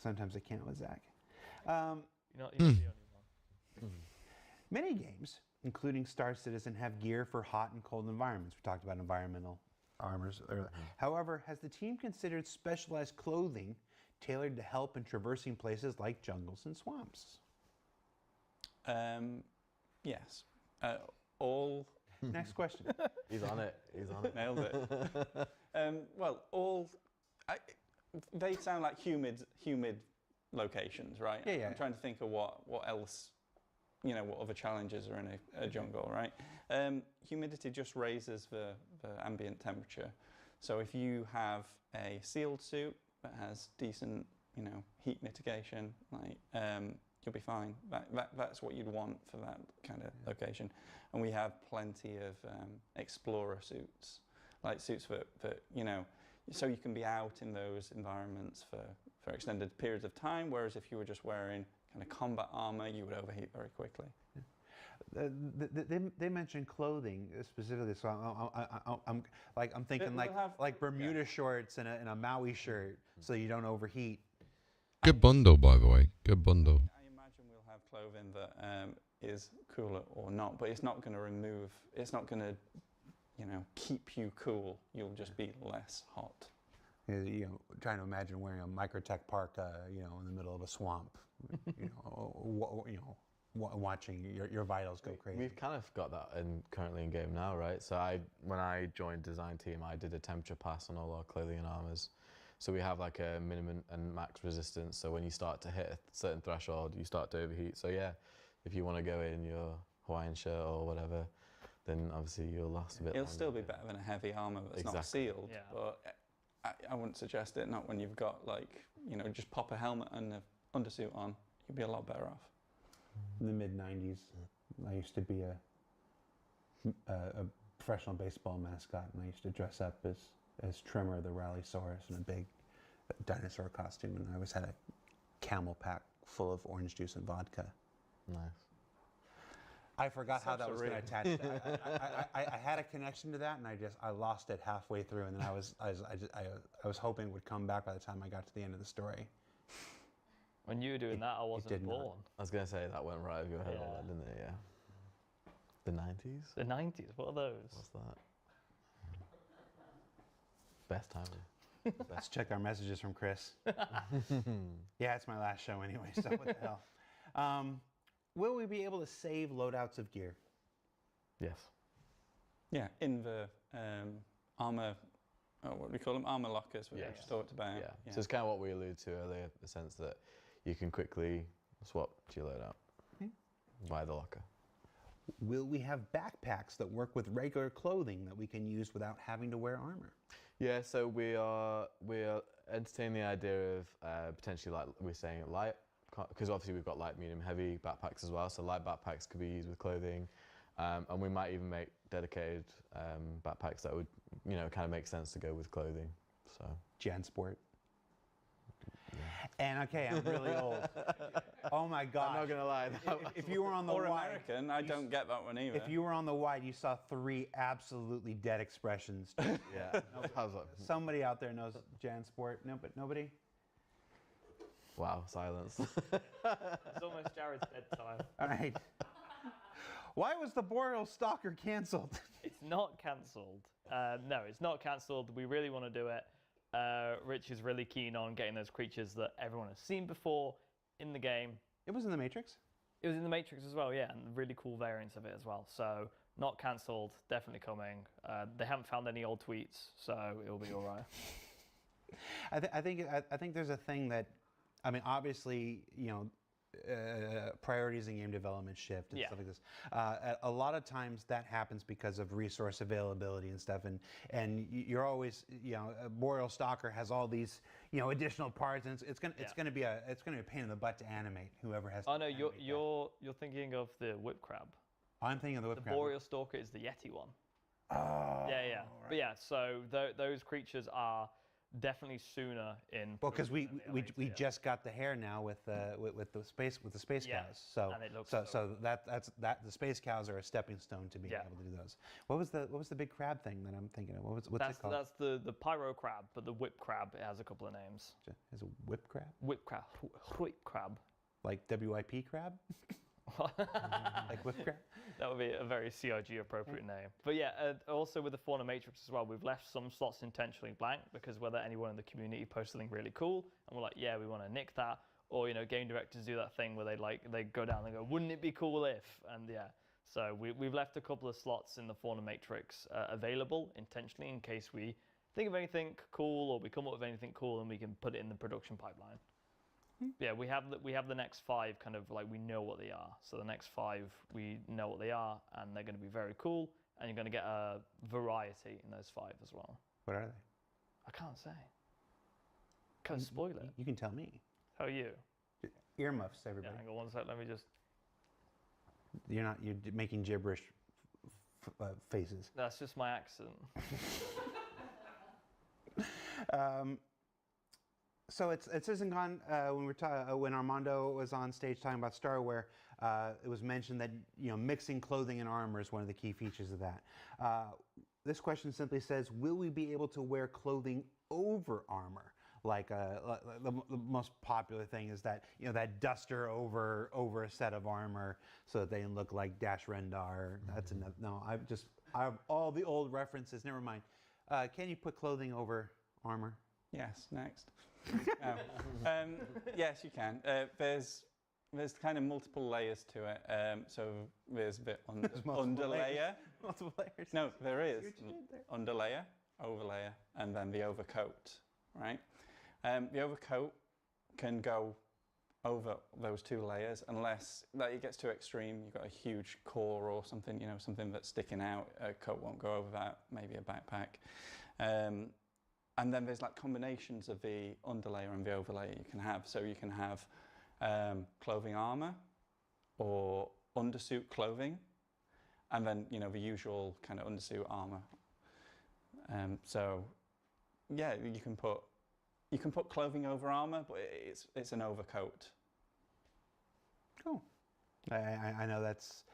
Sometimes I can't with Zach. You're not the only one. Many games, including Star Citizen, have gear for hot and cold environments. We talked about environmental armors earlier. However, has the team considered specialized clothing tailored to help in traversing places like jungles and swamps? Yes. All. Next question. He's on it. Nailed it. Well, they sound like humid locations, right? Yeah, yeah. I'm trying to think of what else, what other challenges are in a jungle, right? Humidity just raises the ambient temperature. So if you have a sealed suit that has decent, heat mitigation, you'll be fine. That's what you'd want for that kind of location. And we have plenty of explorer suits, like suits that so you can be out in those environments for extended periods of time, whereas if you were just wearing kind of combat armor, you would overheat very quickly. They mentioned clothing specifically, so I'm thinking We'll have- like Bermuda shorts and a Maui shirt, so you don't overheat. Good bundle, by the way. Good bundle. I imagine we'll have clothing that is cooler or not, but it's not going to remove, it's not going to, keep you cool. You'll just be less hot. Trying to imagine wearing a Microtech parka, in the middle of a swamp, watching your vitals go crazy. We've kind of got that currently in game now, right? So when I joined design team, I did a temperature pass on all our clothing and armors. So we have like a minimum and max resistance. So when you start to hit a certain threshold, you start to overheat. So yeah, if you want to go in your Hawaiian shirt or whatever, then obviously you'll last a bit It'll longer. still be better than a heavy armor that's not sealed, Yeah. but I wouldn't suggest it, not when you've got just pop a helmet and an undersuit on, you'd be a lot better off. In the mid-90s, I used to be a professional baseball mascot, and I used to dress up as Trimmer the Rallysaurus in a big dinosaur costume, and I always had a camel pack full of orange juice and vodka. Nice. I forgot how So that was going to surreal. attach. I had a connection to that, and I lost it halfway through, and then I was hoping it would come back by the time I got to the end of the story. When you were doing that, I wasn't did not. born. I was going to say that went right over your head, Yeah. didn't it? Yeah. The 90s? The 90s, what are those? What's that? Best time. Let's check our messages from Chris. Yeah, it's my last show anyway, so what the hell. Will we be able to save loadouts of gear? Yes. Yeah, in the armor, what do we call them? Armor lockers we Yes. just talked about. Yeah. So it's kind of what we alluded to earlier, the sense that you can quickly swap to your loadout by the locker. Will we have backpacks that work with regular clothing that we can use without having to wear armor? Yeah, so we are entertaining the idea of potentially, like we're saying, light, because obviously we've got light, medium, heavy backpacks as well. So light backpacks could be used with clothing, and we might even make dedicated backpacks that would, kind of make sense to go with clothing. So JanSport. And okay, I'm really old. Oh my gosh. I'm not gonna lie. If you were on the Or wide, American, I don't get that one either. if you were on the wide, you saw 3 absolutely dead expressions. Yeah. How's that? Somebody out there knows JanSport. No, but nobody. Wow, silence. It's almost Jared's bedtime. All right. Why was the Boreal Stalker canceled? It's not cancelled. No, it's not cancelled. We really want to do it. Rich is really keen on getting those creatures that everyone has seen before in the game. It was in the Matrix. It was in the Matrix as well, yeah, and really cool variants of it as well. So not cancelled, definitely coming. They haven't found any old tweets, so it'll be all right. I think there's a thing that, I mean, obviously, priorities in game development shift and Yeah. stuff like this. A lot of times that happens because of resource availability and stuff, and you're always, Boreal Stalker has all these, additional parts, and it's gonna be a pain in the butt to animate. Whoever has. Oh to no, animate that. you're thinking of the whip crab. I'm thinking of the whip The crab. Boreal Stalker is the Yeti one. Oh. Yeah. right. But yeah, so those creatures are definitely sooner in. Well, because we production than they are we later, yeah. just got the hair now with the space Yeah, cows. So and it looks so so that's the space cows are a stepping stone to being Yeah. able to do those. What was the big crab thing that I'm thinking of? What's it called? That's the pyro crab, but the whip crab, it has a couple of names. Is it whip crab? Whip crab, whip crab. Like WIP crab? Like whip crab? That would be a very CRG appropriate name. But yeah, also with the Fauna Matrix as well, we've left some slots intentionally blank because whether anyone in the community posts something really cool and we're like, yeah, we want to nick that, or game directors do that thing where they go down and go, wouldn't it be cool if? And yeah, so we've left a couple of slots in the Fauna Matrix available intentionally in case we think of anything cool or we come up with anything cool and we can put it in the production pipeline. Yeah, we have the next 5 kind of like we know what they are. So the next 5 we know what they are, and they're going to be very cool, and you're going to get a variety in those 5 as well. What are they? I can't say. Can't spoil it. You can tell me. How are you? Earmuffs, Yeah, everybody. hang on one sec. Let me just. You're making gibberish faces. That's just my accent. So it's CitizenCon when Armando was on stage talking about Starware, it was mentioned that mixing clothing and armor is one of the key features of that. This question simply says, will we be able to wear clothing over armor? Like the most popular thing is that that duster over a set of armor so that they can look like Dash Rendar. That's enough. No, I have all the old references. Never mind. Can you put clothing over armor? Yes, next. Yes, you can. There's kind of multiple layers to it. So there's the underlayer. Multiple layers. No, there is. See what you did there? Underlayer, overlayer, and then the overcoat, right? The overcoat can go over those 2 layers unless it gets too extreme. You've got a huge core or something, something that's sticking out. A coat won't go over that, maybe a backpack. And then there's like combinations of the underlayer and the overlayer you can have. So you can have clothing armor or undersuit clothing, and then the usual kind of undersuit armor. So yeah, you can put clothing over armor, but it's an overcoat. Cool. I know that's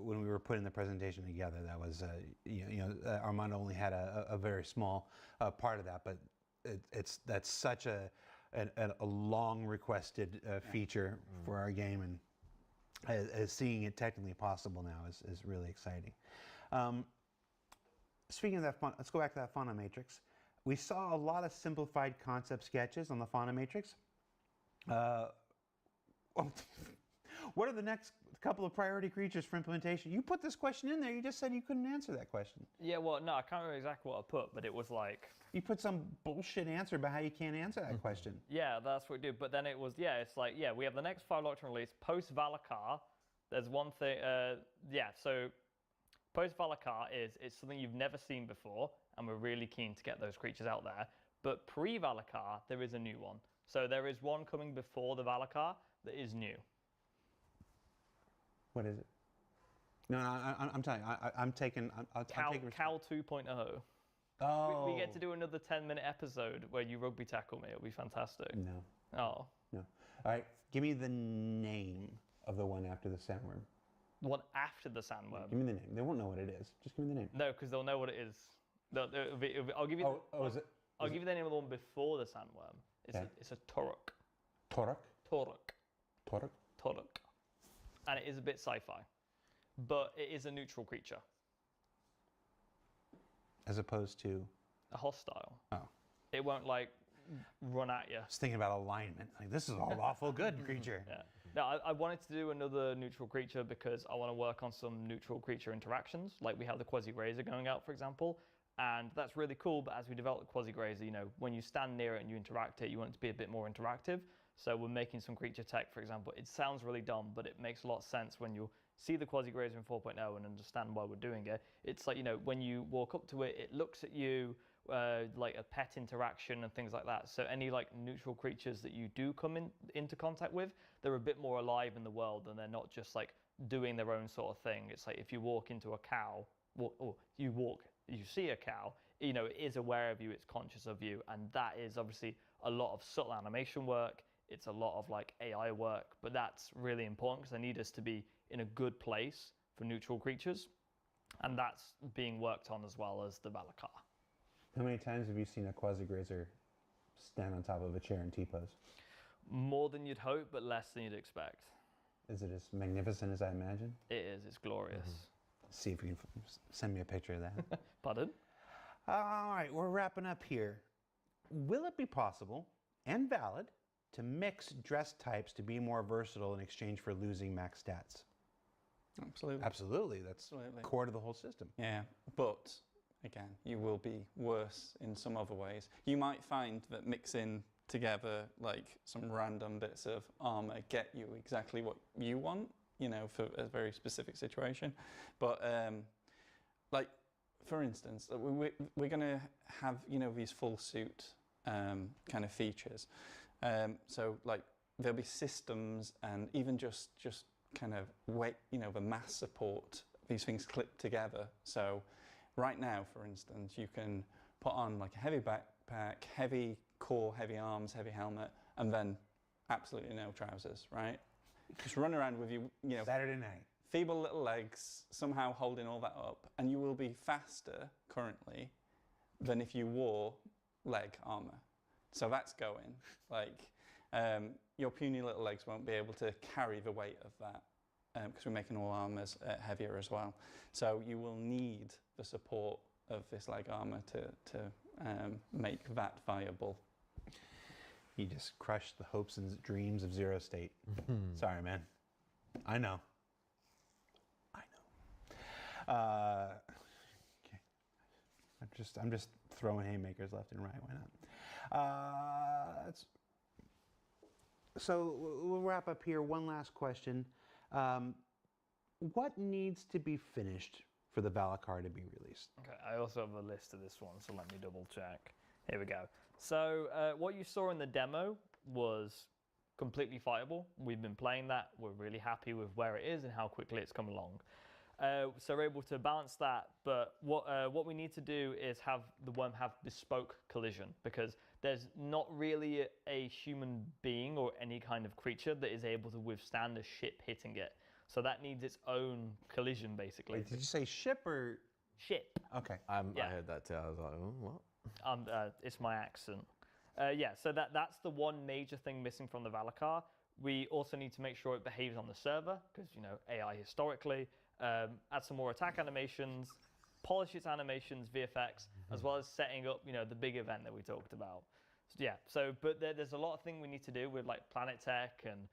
when we were putting the presentation together. That was Armando only had a very small part of that, but that's such a long requested feature for our game, and seeing it technically possible now is really exciting. Speaking of that, let's go back to that fauna matrix. We saw a lot of simplified concept sketches on the fauna matrix. What are the next couple of priority creatures for implementation? You put this question in there. You just said you couldn't answer that question. Yeah, well, no, I can't remember exactly what I put, but it was like. You put some bullshit answer about how you can't answer that question. Yeah, that's what we did. But then it was, it's like, we have the next 5 locked release post Valakar. There's one thing, so post Valakar it's something you've never seen before, and we're really keen to get those creatures out there. But pre Valakar, there is a new one. So there is one coming before the Valakar that is new. What is it? No, I'm telling you, I'm taking. I'll take Cal 2.0. Oh. We get to do another 10-minute episode where you rugby tackle me. It'll be fantastic. No. Oh. No. All right. Give me the name of the one after the sandworm. The one after the sandworm. Give me the name. They won't know what it is. Just give me the name. No, because they'll know what it is. I'll give you. I'll give you the name of the one before the sandworm. It's a Toruk. Toruk. Toruk. Toruk. Toruk. And it is a bit sci-fi, but it is a neutral creature. As opposed to? A hostile. Oh. It won't run at you. I was thinking about alignment. Like, this is all awful good creature. Yeah. No, I wanted to do another neutral creature because I want to work on some neutral creature interactions. Like we have the Quasi-Grazer going out, for example, and that's really cool. But as we develop the Quasi-Grazer, when you stand near it and you interact it, you want it to be a bit more interactive. So we're making some creature tech, for example. It sounds really dumb, but it makes a lot of sense when you see the Quasi-Grazer in 4.0 and understand why we're doing it. It's like, when you walk up to it, it looks at you like a pet interaction and things like that. So any neutral creatures that you do come into contact with, they're a bit more alive in the world and they're not just doing their own sort of thing. It's like if you walk into a cow, or you see a cow, it is aware of you, it's conscious of you, and that is obviously a lot of subtle animation work. It's a lot of AI work, but that's really important because I need us to be in a good place for neutral creatures, and that's being worked on as well as the Valakar. How many times have you seen a Quasi-Grazer stand on top of a chair in T-pose? More than you'd hope, but less than you'd expect. Is it as magnificent as I imagine? It is. It's glorious. See if you can send me a picture of that. Pardon? All right, we're wrapping up here. Will it be possible and valid to mix dress types to be more versatile in exchange for losing max stats? Absolutely. Absolutely. That's core to the whole system. Yeah, but again, you will be worse in some other ways. You might find that mixing together like some random bits of armor get you exactly what you want, you know, for a very specific situation. But like, for instance, we're going to have, you know, these full suit kind of features. So like there'll be systems and even just kind of weight, you know, the mass support, these things clip together. So right now, for instance, you can put on like a heavy backpack, heavy core, heavy arms, heavy helmet, and then absolutely no trousers, right? Just run around with you know, Saturday night. feeble little legs, somehow holding all that up, and you will be faster currently than if you wore leg armor. So that's going. Like, your puny little legs won't be able to carry the weight of that because we're making all armors heavier as well. So you will need the support of this leg armor to make that viable. You just crushed the hopes and dreams of Zero State. Sorry, man. I know. Okay. I'm just throwing haymakers left and right. Why not? So we'll wrap up here. One last question. What needs to be finished for the Valakar to be released? Okay, I also have a list of this one, so let me double check. Here we go. So what you saw in the demo was completely fighable. We've been playing that. We're really happy with where it is and how quickly it's come along. So we're able to balance that, but what we need to do is have the worm have bespoke collision, because there's not really a human being or any kind of creature that is able to withstand a ship hitting it. So that needs its own collision, basically. Wait, did you say ship or? Ship. Okay. Yeah. I heard that too. I was like, oh, what? It's my accent. Yeah, so that's the one major thing missing from the Valakar. We also need to make sure it behaves on the server, because, you know, AI historically. Add some more attack animations, polish its animations, VFX, as well as setting up, you know, the big event that we talked about. So, yeah, but there's a lot of things we need to do with like planet tech and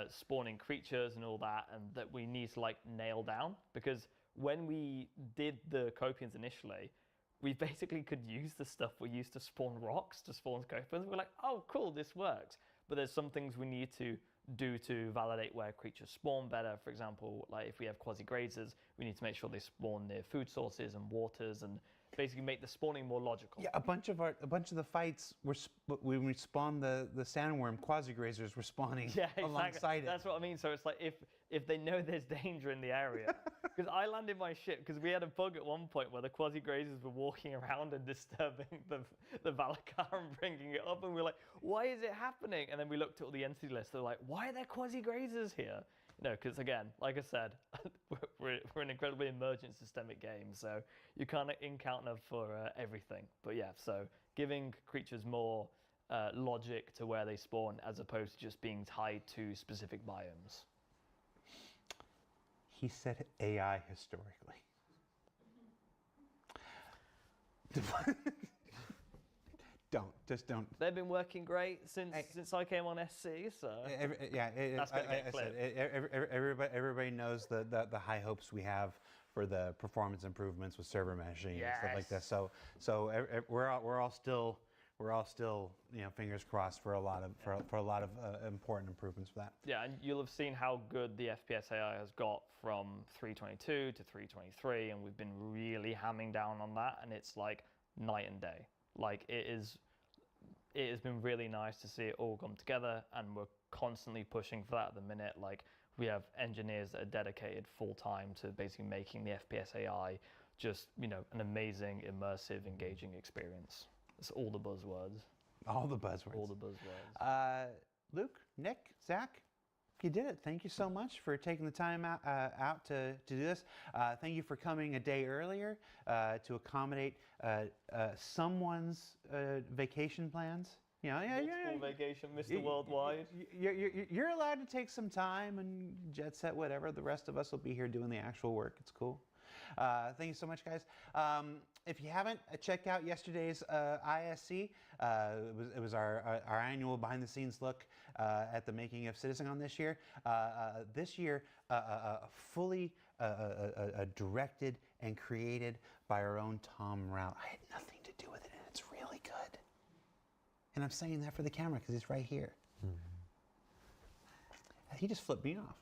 spawning creatures and all that, and that we need to like nail down, because when we did the Copians initially, we basically could use the stuff we used to spawn rocks to spawn Copians. We're like, oh, cool, this works. But there's some things we need to do to validate where creatures spawn better. For example, like if we have quasi-grazers, we need to make sure they spawn near food sources and waters, and basically make the spawning more logical. Yeah, a bunch of the fights were when we spawned the sandworm, quasi-grazers were spawning alongside it. That's what I mean. So it's like if they know there's danger in the area, because I landed my ship because we had a bug at one point where the quasi-grazers were walking around and disturbing the Valakar and bringing it up, and we were like, why is it happening? And then we looked at all the entity lists. They're like, why are there quasi-grazers here? No, because again, like I said, we're an incredibly emergent systemic game, so you can't encounter for everything. But yeah, so giving creatures more logic to where they spawn, as opposed to just being tied to specific biomes. He said AI historically. Don't. They've been working great since I came on SC, so that's gonna get clipped. Everybody knows the high hopes we have for the performance improvements with server meshing and stuff like this. So we're all still you know, fingers crossed for a lot of important improvements for that. Yeah, and you'll have seen how good the FPS AI has got from 322 to 323, and we've been really hamming down on that, and it's like night and day. Like it has been really nice to see it all come together, and we're constantly pushing for that at the minute. Like we have engineers that are dedicated full time to basically making the FPS AI just, you know, an amazing, immersive, engaging experience. It's all the buzzwords. All the buzzwords. All the buzzwords. Luke, Nick, Zach, you did it. Thank you so much for taking the time out to do this. Thank you for coming a day earlier to accommodate someone's vacation plans. You know, Multiple vacation, Mr. Worldwide. You're allowed to take some time and jet set, whatever. The rest of us will be here doing the actual work. It's cool. Thank you so much, guys. If you haven't checked out yesterday's ISC, it was our annual behind-the-scenes look at the making of Citizen this year. This year, fully directed and created by our own Tom Rao. I had nothing to do with it, and it's really good. And I'm saying that for the camera because it's right here. He just flipped me off.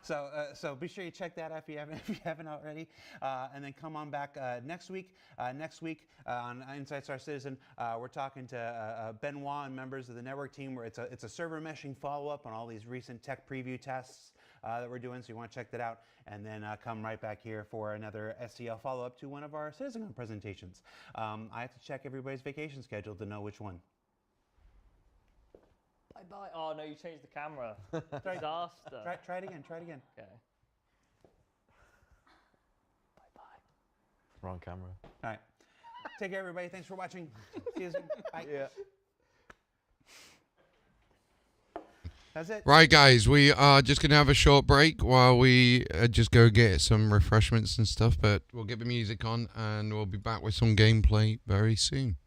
So be sure you check that out if you haven't already, and then come on back next week. Next week on Insights Our Citizen, we're talking to Benoit and members of the network team. Where it's a server meshing follow-up on all these recent tech preview tests that we're doing. So you want to check that out, and then come right back here for another SCL follow-up to one of our CitizenCon presentations. I have to check everybody's vacation schedule to know which one. Bye-bye. Oh, no, you changed the camera. Try- Disaster. Try it again. Try it again. Okay. Bye-bye. Wrong camera. All right. Take care, everybody. Thanks for watching. See you soon. Bye. Yeah. That's it. Right, guys, we are just going to have a short break while we just go get some refreshments and stuff, but we'll get the music on and we'll be back with some gameplay very soon.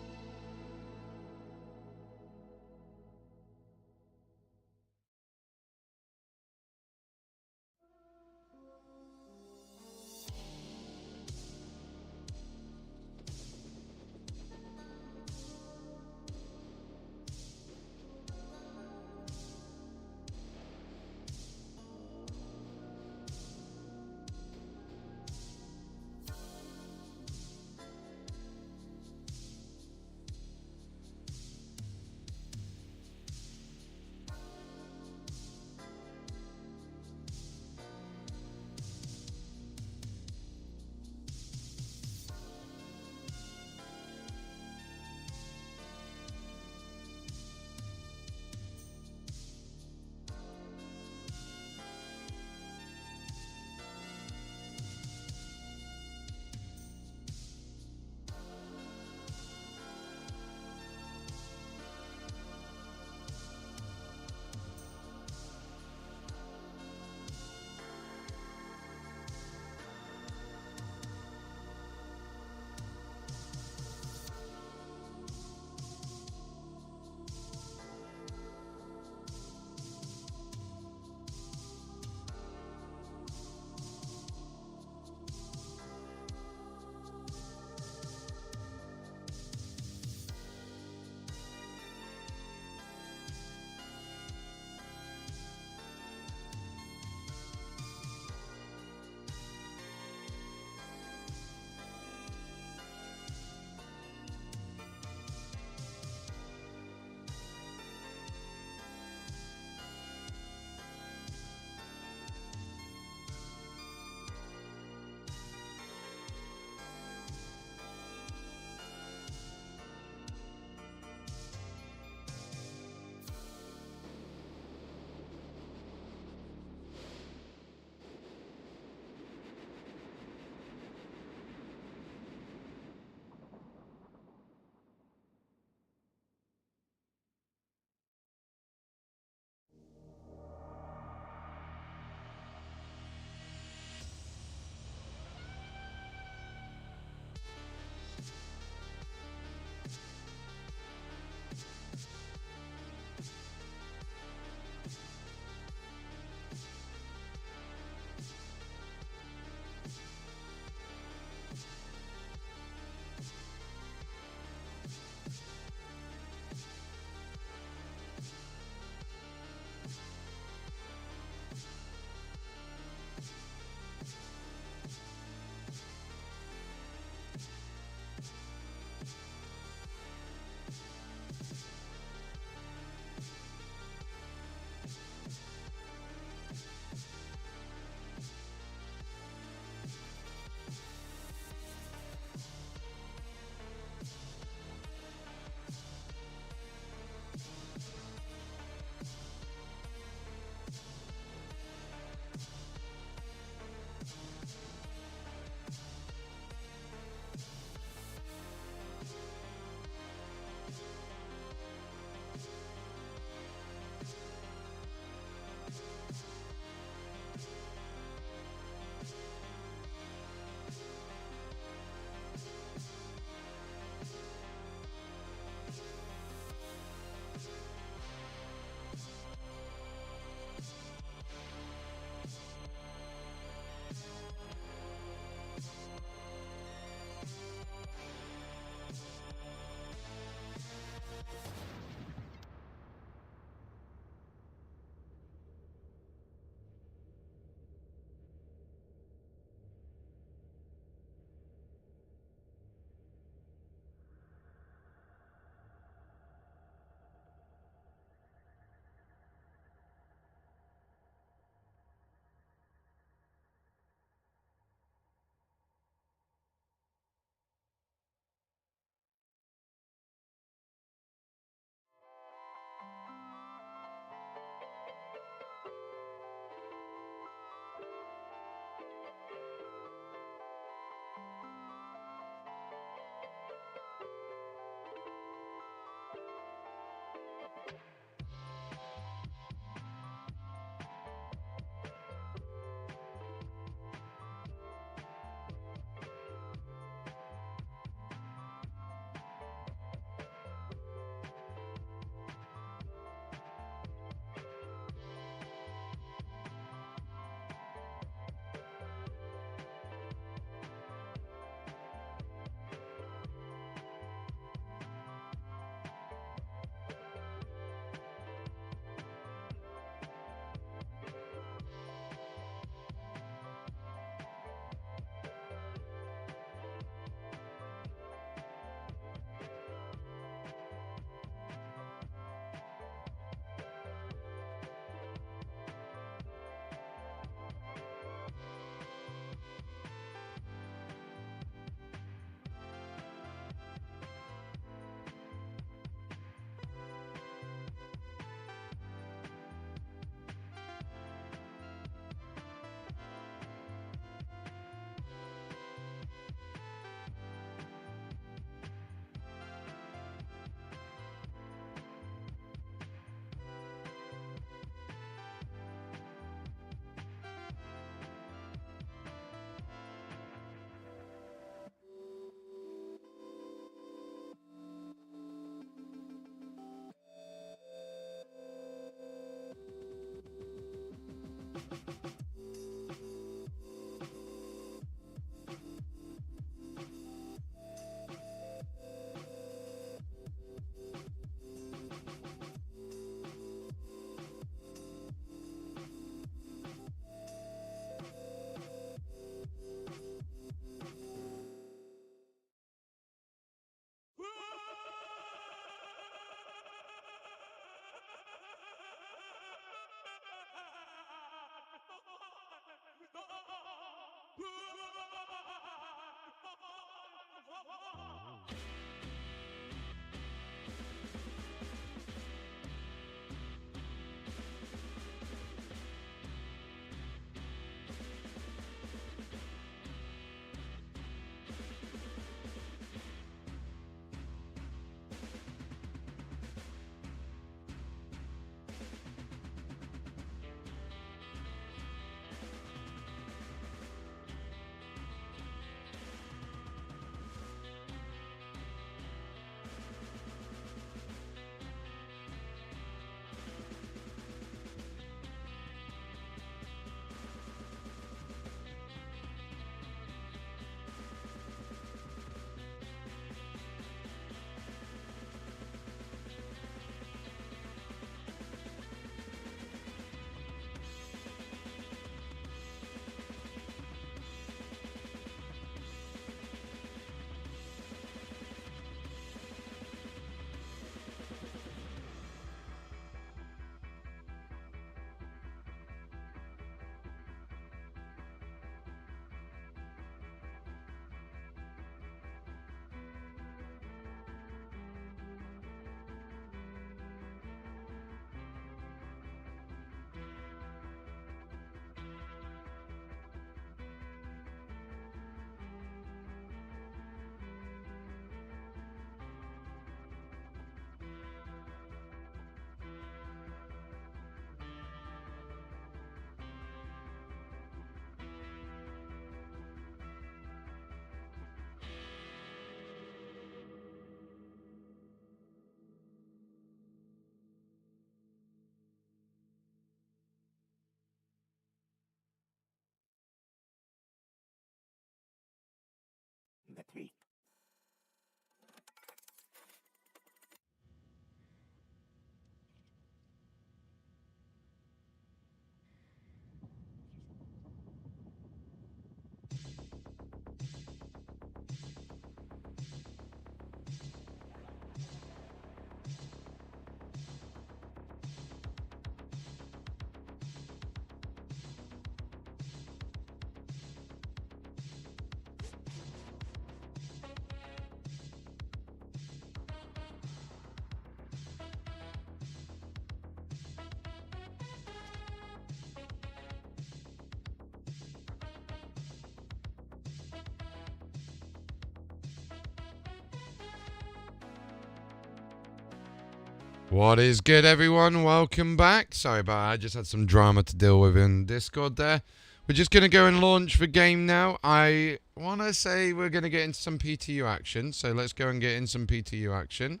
What is good, everyone? Welcome back. Sorry about that. I just had some drama to deal with in Discord there. We're just going to go and launch the game now. I want to say we're going to get into some PTU action. So let's go and get in some PTU action.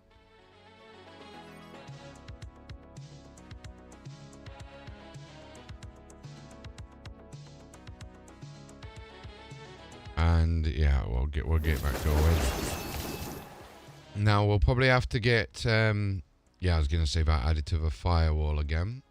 And yeah, we'll get back going. Now we'll probably have to get yeah, I was going to say that added to the firewall again.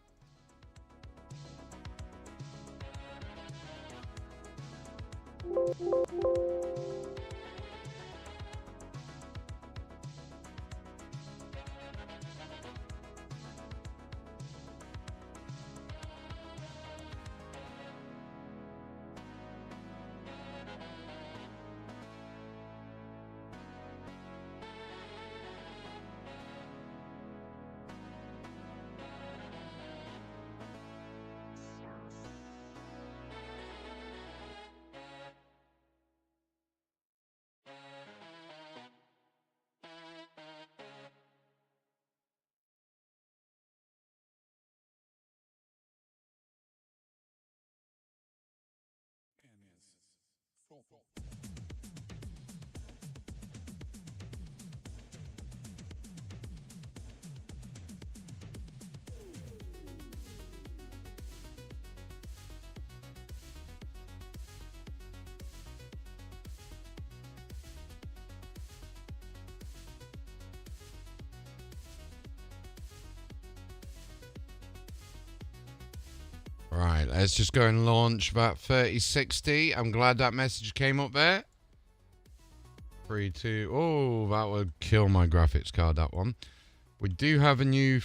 Right, let's just go and launch that 3060. I'm glad that message came up there. 3, 2. Oh, that would kill my graphics card, that one. We do have a new